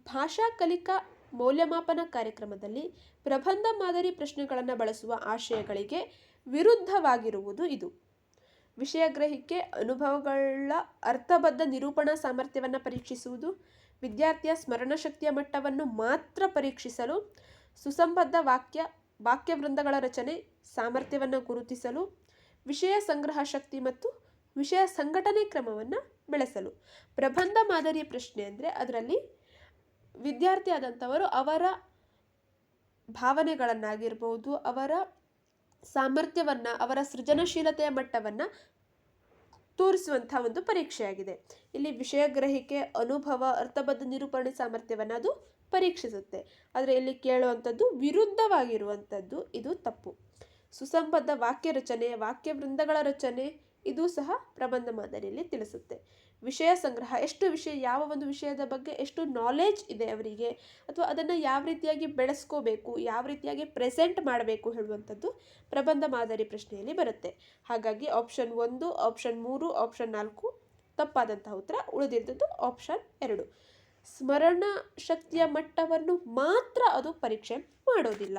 ಭಾಷಾ ಕಲಿಕಾ ಮೌಲ್ಯಮಾಪನ ಕಾರ್ಯಕ್ರಮದಲ್ಲಿ ಪ್ರಬಂಧ ಮಾದರಿ ಪ್ರಶ್ನೆಗಳನ್ನು ಬಳಸುವ ಆಶಯಗಳಿಗೆ ವಿರುದ್ಧವಾಗಿರುವುದು ಇದು. ವಿಷಯ ಗ್ರಹಿಕೆ, ಅನುಭವಗಳ ಅರ್ಥಬದ್ಧ ನಿರೂಪಣಾ ಸಾಮರ್ಥ್ಯವನ್ನು ಪರೀಕ್ಷಿಸುವುದು, ವಿದ್ಯಾರ್ಥಿಯ ಸ್ಮರಣಶಕ್ತಿಯ ಮಟ್ಟವನ್ನು ಮಾತ್ರ ಪರೀಕ್ಷಿಸಲು, ಸುಸಂಬದ್ಧ ವಾಕ್ಯವೃಂದಗಳ ರಚನೆ ಸಾಮರ್ಥ್ಯವನ್ನು ಗುರುತಿಸಲು, ವಿಷಯ ಸಂಗ್ರಹ ಶಕ್ತಿ ಮತ್ತು ವಿಷಯ ಸಂಘಟನೆ ಕ್ರಮವನ್ನು ಬೆಳೆಸಲು. ಪ್ರಬಂಧ ಮಾದರಿ ಪ್ರಶ್ನೆ ಅಂದರೆ ಅದರಲ್ಲಿ ವಿದ್ಯಾರ್ಥಿ ಆದಂಥವರು ಅವರ ಭಾವನೆಗಳನ್ನಾಗಿರ್ಬೋದು, ಅವರ ಸಾಮರ್ಥ್ಯವನ್ನು, ಅವರ ಸೃಜನಶೀಲತೆಯ ಮಟ್ಟವನ್ನು ತೋರಿಸುವಂಥ ಒಂದು ಪರೀಕ್ಷೆಯಾಗಿದೆ. ಇಲ್ಲಿ ವಿಷಯ ಗ್ರಹಿಕೆ, ಅನುಭವ, ಅರ್ಥಬದ್ಧ ನಿರೂಪಣೆ ಸಾಮರ್ಥ್ಯವನ್ನು ಅದು ಪರೀಕ್ಷಿಸುತ್ತೆ. ಆದರೆ ಇಲ್ಲಿ ಕೇಳುವಂಥದ್ದು ವಿರುದ್ಧವಾಗಿರುವಂಥದ್ದು, ಇದು ತಪ್ಪು. ಸುಸಂಬದ್ಧ ವಾಕ್ಯ ರಚನೆ, ವಾಕ್ಯವೃಂದಗಳ ರಚನೆ ಇದು ಸಹ ಪ್ರಬಂಧ ಮಾದರಿಯಲ್ಲಿ ತಿಳಿಸುತ್ತೆ. ವಿಷಯ ಸಂಗ್ರಹ, ಯಾವ ಒಂದು ವಿಷಯದ ಬಗ್ಗೆ ಎಷ್ಟು ನಾಲೆಜ್ ಇದೆ ಅವರಿಗೆ ಅಥವಾ ಅದನ್ನು ಯಾವ ರೀತಿಯಾಗಿ ಬೆಳೆಸ್ಕೋಬೇಕು, ಯಾವ ರೀತಿಯಾಗಿ ಪ್ರೆಸೆಂಟ್ ಮಾಡಬೇಕು ಹೇಳುವಂಥದ್ದು ಪ್ರಬಂಧ ಮಾದರಿ ಪ್ರಶ್ನೆಯಲ್ಲಿ ಬರುತ್ತೆ. ಹಾಗಾಗಿ ಆಪ್ಷನ್ 1, ಆಪ್ಷನ್ 3, ಆಪ್ಷನ್ 4 ತಪ್ಪಾದಂತಹ ಉತ್ತರ. ಉಳಿದಿದ್ದದ್ದು ಆಪ್ಷನ್ 2. ಸ್ಮರಣ ಶಕ್ತಿಯ ಮಟ್ಟವನ್ನು ಮಾತ್ರ ಅದು ಪರೀಕ್ಷೆ ಮಾಡೋದಿಲ್ಲ.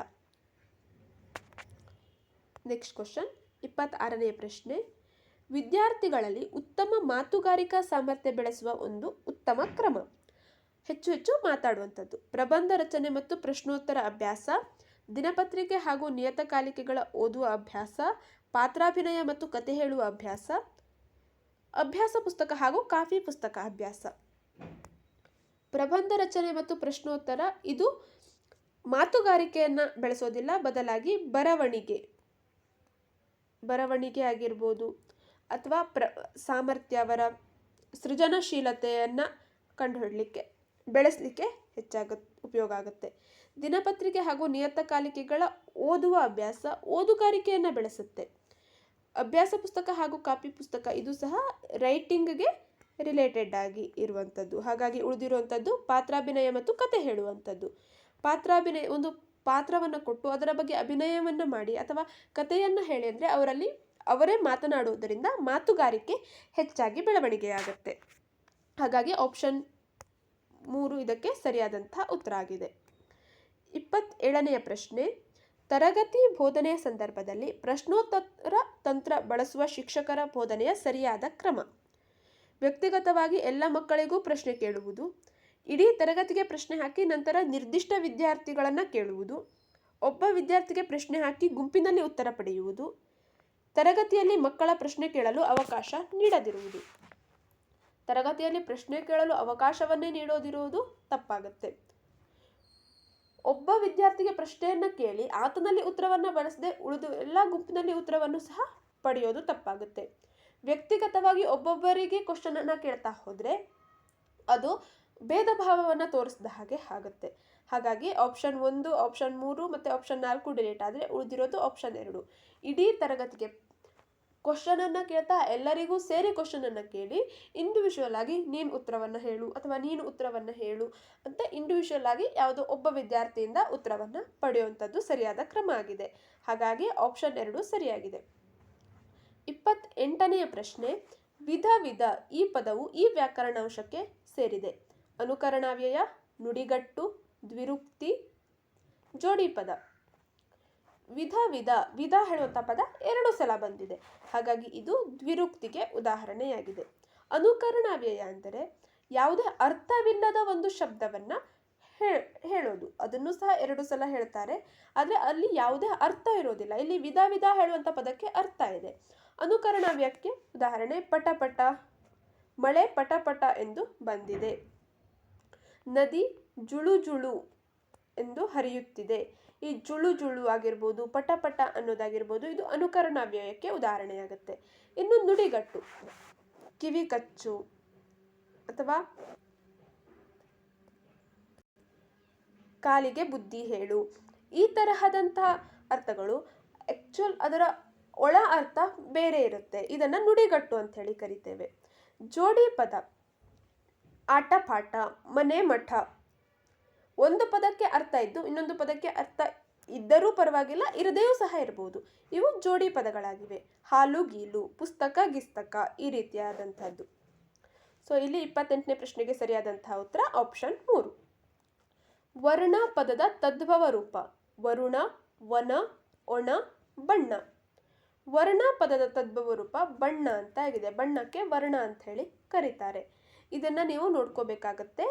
ನೆಕ್ಸ್ಟ್ ಕ್ವಶನ್, 26ನೇ ಪ್ರಶ್ನೆ, ವಿದ್ಯಾರ್ಥಿಗಳಲ್ಲಿ ಉತ್ತಮ ಮಾತುಗಾರಿಕಾ ಸಾಮರ್ಥ್ಯ ಬೆಳೆಸುವ ಒಂದು ಉತ್ತಮ ಕ್ರಮ. ಹೆಚ್ಚು ಮಾತಾಡುವಂಥದ್ದು, ಪ್ರಬಂಧ ರಚನೆ ಮತ್ತು ಪ್ರಶ್ನೋತ್ತರ ಅಭ್ಯಾಸ, ದಿನಪತ್ರಿಕೆ ಹಾಗೂ ನಿಯತಕಾಲಿಕೆಗಳ ಓದುವ ಅಭ್ಯಾಸ, ಪಾತ್ರಾಭಿನಯ ಮತ್ತು ಕತೆ ಹೇಳುವ ಅಭ್ಯಾಸ, ಅಭ್ಯಾಸ ಪುಸ್ತಕ ಹಾಗೂ ಕಾಫಿ ಪುಸ್ತಕ ಅಭ್ಯಾಸ. ಪ್ರಬಂಧ ರಚನೆ ಮತ್ತು ಪ್ರಶ್ನೋತ್ತರ ಇದು ಮಾತುಗಾರಿಕೆಯನ್ನು ಬೆಳೆಸೋದಿಲ್ಲ, ಬದಲಾಗಿ ಬರವಣಿಗೆ ಆಗಿರ್ಬೋದು ಅಥವಾ ಸಾಮರ್ಥ್ಯ, ಅವರ ಸೃಜನಶೀಲತೆಯನ್ನು ಕಂಡುಹಿಡಲಿಕ್ಕೆ ಬೆಳೆಸಲಿಕ್ಕೆ ಉಪಯೋಗ ಆಗುತ್ತೆ. ದಿನಪತ್ರಿಕೆ ಹಾಗೂ ನಿಯತಕಾಲಿಕೆಗಳ ಓದುವ ಅಭ್ಯಾಸ ಓದುಗಾರಿಕೆಯನ್ನು ಬೆಳೆಸುತ್ತೆ. ಅಭ್ಯಾಸ ಪುಸ್ತಕ ಹಾಗೂ ಕಾಪಿ ಪುಸ್ತಕ ಇದು ಸಹ ರೈಟಿಂಗ್ಗೆ ರಿಲೇಟೆಡ್ ಆಗಿ ಇರುವಂಥದ್ದು. ಹಾಗಾಗಿ ಉಳಿದಿರುವಂಥದ್ದು ಪಾತ್ರಾಭಿನಯ ಮತ್ತು ಕತೆ ಹೇಳುವಂಥದ್ದು. ಒಂದು ಪಾತ್ರವನ್ನು ಕೊಟ್ಟು ಅದರ ಬಗ್ಗೆ ಅಭಿನಯವನ್ನು ಮಾಡಿ ಅಥವಾ ಕಥೆಯನ್ನು ಹೇಳಿ ಅಂದರೆ ಅವರೇ ಮಾತನಾಡುವುದರಿಂದ ಮಾತುಗಾರಿಕೆ ಹೆಚ್ಚಾಗಿ ಬೆಳವಣಿಗೆಯಾಗುತ್ತೆ. ಹಾಗಾಗಿ ಆಪ್ಷನ್ 3 ಇದಕ್ಕೆ ಸರಿಯಾದಂಥ ಉತ್ತರ ಆಗಿದೆ. 27ನೆಯ ಪ್ರಶ್ನೆ, ತರಗತಿ ಬೋಧನೆಯ ಸಂದರ್ಭದಲ್ಲಿ ಪ್ರಶ್ನೋತ್ತರ ತಂತ್ರ ಬಳಸುವ ಶಿಕ್ಷಕರ ಬೋಧನೆಯ ಸರಿಯಾದ ಕ್ರಮ. ವ್ಯಕ್ತಿಗತವಾಗಿ ಎಲ್ಲ ಮಕ್ಕಳಿಗೂ ಪ್ರಶ್ನೆ ಕೇಳುವುದು, ಇಡೀ ತರಗತಿಗೆ ಪ್ರಶ್ನೆ ಹಾಕಿ ನಂತರ ನಿರ್ದಿಷ್ಟ ವಿದ್ಯಾರ್ಥಿಗಳನ್ನು ಕೇಳುವುದು, ಒಬ್ಬ ವಿದ್ಯಾರ್ಥಿಗೆ ಪ್ರಶ್ನೆ ಹಾಕಿ ಗುಂಪಿನಲ್ಲಿ ಉತ್ತರ ಪಡೆಯುವುದು, ತರಗತಿಯಲ್ಲಿ ಮಕ್ಕಳ ಪ್ರಶ್ನೆ ಕೇಳಲು ಅವಕಾಶ ನೀಡದಿರುವುದು. ತರಗತಿಯಲ್ಲಿ ಪ್ರಶ್ನೆ ಕೇಳಲು ಅವಕಾಶವನ್ನೇ ನೀಡೋದಿರುವುದು ತಪ್ಪಾಗುತ್ತೆ. ಒಬ್ಬ ವಿದ್ಯಾರ್ಥಿಗೆ ಪ್ರಶ್ನೆಯನ್ನು ಕೇಳಿ ಆತನಲ್ಲಿ ಉತ್ತರವನ್ನು ಬಳಸದೆ ಉಳಿದು ಎಲ್ಲ ಗುಂಪಿನಲ್ಲಿ ಉತ್ತರವನ್ನು ಸಹ ಪಡೆಯೋದು ತಪ್ಪಾಗುತ್ತೆ. ವ್ಯಕ್ತಿಗತವಾಗಿ ಒಬ್ಬೊಬ್ಬರಿಗೆ ಕ್ವಶನನ್ನು ಕೇಳ್ತಾ ಹೋದರೆ ಅದು ಭೇದ ಭಾವವನ್ನು ತೋರಿಸಿದ ಹಾಗೆ ಆಗುತ್ತೆ. ಹಾಗಾಗಿ ಆಪ್ಷನ್ 1, ಆಪ್ಷನ್ 3 ಮತ್ತು ಆಪ್ಷನ್ 4 ಡಿಲೀಟ್ ಆದರೆ ಉಳಿದಿರೋದು ಆಪ್ಷನ್ 2. ಇಡೀ ತರಗತಿಗೆ ಕ್ವಶನನ್ನು ಕೇಳ್ತಾ ಎಲ್ಲರಿಗೂ ಸೇರಿ ಕ್ವಶನನ್ನು ಕೇಳಿ ಇಂಡಿವಿಜುವಲ್ ಆಗಿ ನೀನು ಉತ್ತರವನ್ನು ಹೇಳು ಅಥವಾ ನೀನು ಉತ್ತರವನ್ನು ಹೇಳು ಅಂತ ಇಂಡಿವಿಜುವಲ್ ಆಗಿ ಯಾವುದೋ ಒಬ್ಬ ವಿದ್ಯಾರ್ಥಿಯಿಂದ ಉತ್ತರವನ್ನು ಪಡೆಯುವಂಥದ್ದು ಸರಿಯಾದ ಕ್ರಮ ಆಗಿದೆ. ಹಾಗಾಗಿ ಆಪ್ಷನ್ 2 ಸರಿಯಾಗಿದೆ. 28ನೆಯ ಪ್ರಶ್ನೆ, ವಿಧ ಈ ಪದವು ಈ ವ್ಯಾಕರಣಾಂಶಕ್ಕೆ ಸೇರಿದೆ. ಅನುಕರಣಾವ್ಯಯ, ನುಡಿಗಟ್ಟು, ದ್ವಿರುಕ್ತಿ, ಜೋಡಿ ಪದ. ವಿಧ ಹೇಳುವಂಥ ಪದ 2 ಸಲ ಬಂದಿದೆ. ಹಾಗಾಗಿ ಇದು ದ್ವಿರುಕ್ತಿಗೆ ಉದಾಹರಣೆಯಾಗಿದೆ. ಅನುಕರಣಾವ್ಯಯ ಅಂದರೆ ಯಾವುದೇ ಅರ್ಥವಿಲ್ಲದ ಒಂದು ಶಬ್ದವನ್ನು ಹೇಳೋದು. ಅದನ್ನು ಸಹ 2 ಸಲ ಹೇಳ್ತಾರೆ, ಆದರೆ ಅಲ್ಲಿ ಯಾವುದೇ ಅರ್ಥ ಇರೋದಿಲ್ಲ. ಇಲ್ಲಿ ವಿಧ ಹೇಳುವಂಥ ಪದಕ್ಕೆ ಅರ್ಥ ಇದೆ. ಅನುಕರಣಾವ್ಯಯಕ್ಕೆ ಉದಾಹರಣೆ ಪಟಪಟ, ಮಳೆ ಪಟಪಟ ಎಂದು ಬಂದಿದೆ. ನದಿ ಜುಳು ಜುಳು ಎಂದು ಹರಿಯುತ್ತಿದೆ. ಈ ಜುಳು ಜುಳು ಆಗಿರ್ಬೋದು, ಪಟಪಟ ಅನ್ನೋದಾಗಿರ್ಬೋದು, ಇದು ಅನುಕರಣಾವ್ಯಯಕ್ಕೆ ಉದಾಹರಣೆಯಾಗುತ್ತೆ. ಇನ್ನು ನುಡಿಗಟ್ಟು, ಕಿವಿ ಕಚ್ಚು ಅಥವಾ ಕಾಲಿಗೆ ಬುದ್ಧಿ ಹೇಳು, ಈ ತರಹದಂತಹ ಅರ್ಥಗಳು ಆ್ಯಕ್ಚುಲ್ ಅದರ ಒಳ ಅರ್ಥ ಬೇರೆ ಇರುತ್ತೆ. ಇದನ್ನು ನುಡಿಗಟ್ಟು ಅಂತ ಹೇಳಿ ಕರಿತೇವೆ. ಜೋಡಿ ಪದ, ಆಟ ಪಾಠ, ಮನೆ ಮಠ. ಒಂದು ಪದಕ್ಕೆ ಅರ್ಥ ಇದ್ದು ಇನ್ನೊಂದು ಪದಕ್ಕೆ ಅರ್ಥ ಇದ್ದರೂ ಪರವಾಗಿಲ್ಲ, ಇರದೆಯೂ ಸಹ ಇರಬಹುದು. ಇವು ಜೋಡಿ ಪದಗಳಾಗಿವೆ. ಹಾಲು ಗೀಲು, ಪುಸ್ತಕ ಗಿಸ್ತಕ, ಈ ರೀತಿಯಾದಂಥದ್ದು. ಸೊ ಇಲ್ಲಿ 28ನೇ ಪ್ರಶ್ನೆಗೆ ಸರಿಯಾದಂತಹ ಉತ್ತರ ಆಪ್ಷನ್ 3. ವರ್ಣ ಪದದ ತದ್ಭವ ರೂಪ. ವರುಣ, ವನ, ಒಣ, ಬಣ್ಣ. ವರ್ಣ ಪದದ ತದ್ಭವ ರೂಪ ಬಣ್ಣ ಅಂತ ಆಗಿದೆ. ಬಣ್ಣಕ್ಕೆ ವರ್ಣ ಅಂತ ಹೇಳಿ ಕರೀತಾರೆ. ಇದನ್ನು ನೀವು ನೋಡ್ಕೋಬೇಕಾಗತ್ತೆ.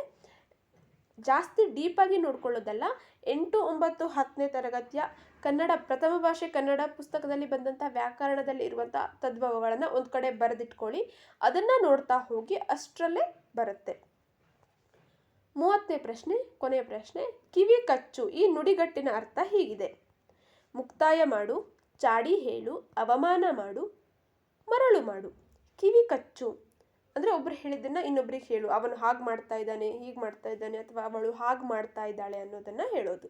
ಜಾಸ್ತಿ ಡೀಪಾಗಿ ನೋಡ್ಕೊಳ್ಳೋದಲ್ಲ. 8, 9, 10ನೇ ತರಗತಿಯ ಕನ್ನಡ ಪ್ರಥಮ ಭಾಷೆ ಕನ್ನಡ ಪುಸ್ತಕದಲ್ಲಿ ಬಂದಂಥ ವ್ಯಾಕರಣದಲ್ಲಿ ಇರುವಂಥ ತದ್ಭವಗಳನ್ನು ಒಂದು ಕಡೆ ಬರೆದಿಟ್ಕೊಳ್ಳಿ. ಅದನ್ನು ನೋಡ್ತಾ ಹೋಗಿ ಅಷ್ಟರಲ್ಲೇ ಬರುತ್ತೆ. 30ನೇ ಪ್ರಶ್ನೆ, ಕೊನೆಯ ಪ್ರಶ್ನೆ, ಕಿವಿ ಕಚ್ಚು ಈ ನುಡಿಗಟ್ಟಿನ ಅರ್ಥ ಹೀಗಿದೆ. ಮುಕ್ತಾಯ ಮಾಡು, ಚಾಡಿ ಹೇಳು, ಅವಮಾನ ಮಾಡು, ಮರಳು ಮಾಡು. ಕಿವಿ ಕಚ್ಚು ಅಂದರೆ ಒಬ್ಬರು ಹೇಳಿದ್ದನ್ನು ಇನ್ನೊಬ್ರಿಗೆ ಹೇಳು. ಅವನು ಹಾಗೆ ಮಾಡ್ತಾ ಇದ್ದಾನೆ, ಹೀಗೆ ಮಾಡ್ತಾ ಇದ್ದಾನೆ, ಅಥವಾ ಅವಳು ಹಾಗೆ ಮಾಡ್ತಾ ಇದ್ದಾಳೆ ಅನ್ನೋದನ್ನು ಹೇಳೋದು.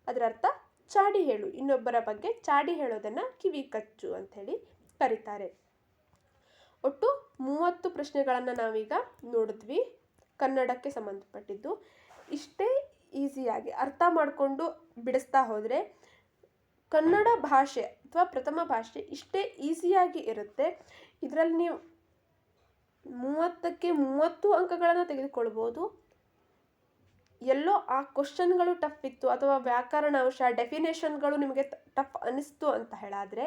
ಅದರ ಅರ್ಥ ಚಾಡಿ ಹೇಳು. ಇನ್ನೊಬ್ಬರ ಬಗ್ಗೆ ಚಾಡಿ ಹೇಳೋದನ್ನು ಕಿವಿ ಕಚ್ಚು ಅಂಥೇಳಿ ಕರೀತಾರೆ. ಒಟ್ಟು 30 ಪ್ರಶ್ನೆಗಳನ್ನು ನಾವೀಗ ನೋಡಿದ್ವಿ ಕನ್ನಡಕ್ಕೆ ಸಂಬಂಧಪಟ್ಟಿದ್ದು. ಇಷ್ಟೇ ಈಸಿಯಾಗಿ ಅರ್ಥ ಮಾಡಿಕೊಂಡು ಬಿಡಿಸ್ತಾ ಹೋದರೆ ಕನ್ನಡ ಭಾಷೆ ಅಥವಾ ಪ್ರಥಮ ಭಾಷೆ ಇಷ್ಟೇ ಈಸಿಯಾಗಿ ಇರುತ್ತೆ. ಇದರಲ್ಲಿ ನೀವು 30ಕ್ಕೆ 30 ಅಂಕಗಳನ್ನು ತೆಗೆದುಕೊಳ್ಬೋದು. ಎಲ್ಲೋ ಆ ಕ್ವಶನ್ಗಳು ಟಫ್ ಇತ್ತು ಅಥವಾ ವ್ಯಾಕರಣಾಂಶ ಡೆಫಿನೇಷನ್ಗಳು ನಿಮಗೆ ಟಫ್ ಅನ್ನಿಸ್ತು ಅಂತ ಹೇಳಾದರೆ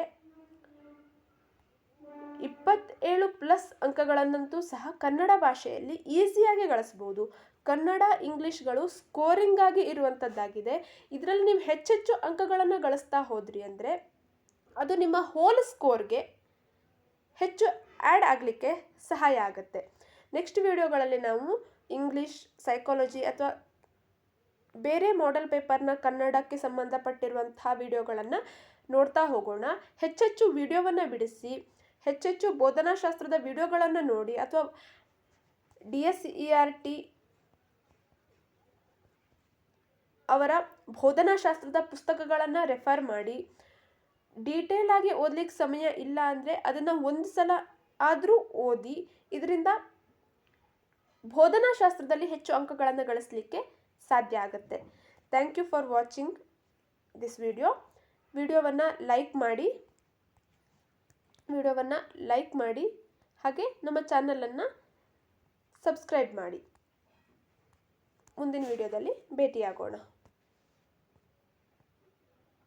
27+ ಅಂಕಗಳನ್ನಂತೂ ಸಹ ಕನ್ನಡ ಭಾಷೆಯಲ್ಲಿ ಈಸಿಯಾಗಿ ಗಳಿಸ್ಬೋದು. ಕನ್ನಡ ಇಂಗ್ಲೀಷ್ಗಳು ಸ್ಕೋರಿಂಗ್ ಆಗಿ ಇರುವಂಥದ್ದಾಗಿದೆ. ಇದರಲ್ಲಿ ನೀವು ಹೆಚ್ಚೆಚ್ಚು ಅಂಕಗಳನ್ನು ಗಳಿಸ್ತಾ ಹೋದ್ರಿ ಅಂದರೆ ಅದು ನಿಮ್ಮ ಹೋಲ್ ಸ್ಕೋರ್ಗೆ ಹೆಚ್ಚು ಆ್ಯಡ್ ಆಗಲಿಕ್ಕೆ ಸಹಾಯ ಆಗುತ್ತೆ. ನೆಕ್ಸ್ಟ್ ವಿಡಿಯೋಗಳಲ್ಲಿ ನಾವು ಇಂಗ್ಲೀಷ್, ಸೈಕಾಲಜಿ ಅಥವಾ ಬೇರೆ ಮಾಡೆಲ್ ಪೇಪರ್ನ ಕನ್ನಡಕ್ಕೆ ಸಂಬಂಧಪಟ್ಟಿರುವಂತಹ ವಿಡಿಯೋಗಳನ್ನು ನೋಡ್ತಾ ಹೋಗೋಣ. ಹೆಚ್ಚೆಚ್ಚು ವಿಡಿಯೋವನ್ನು ಬಿಡಿಸಿ, ಹೆಚ್ಚೆಚ್ಚು ಬೋಧನಾಶಾಸ್ತ್ರದ ವಿಡಿಯೋಗಳನ್ನು ನೋಡಿ ಅಥವಾ DSERT ಅವರ ಬೋಧನಾಶಾಸ್ತ್ರದ ಪುಸ್ತಕಗಳನ್ನು ರೆಫರ್ ಮಾಡಿ. ಡೀಟೇಲ್ ಆಗಿ ಓದಲಿಕ್ಕೆ ಸಮಯ ಇಲ್ಲ ಅಂದರೆ ಅದನ್ನು ಒಂದು ಸಲ ಆದರೂ ಓದಿ. ಇದರಿಂದ ಬೋಧನಾಶಾಸ್ತ್ರದಲ್ಲಿ ಹೆಚ್ಚು ಅಂಕಗಳನ್ನು ಗಳಿಸಲಿಕ್ಕೆ ಸಾಧ್ಯ ಆಗುತ್ತೆ. Thank you for watching this ವಿಡಿಯೋವನ್ನು ಲೈಕ್ ಮಾಡಿ ಹಾಗೆ ನಮ್ಮ ಚಾನಲನ್ನು ಸಬ್ಸ್ಕ್ರೈಬ್ ಮಾಡಿ. ಮುಂದಿನ ವಿಡಿಯೋದಲ್ಲಿ ಭೇಟಿಯಾಗೋಣ.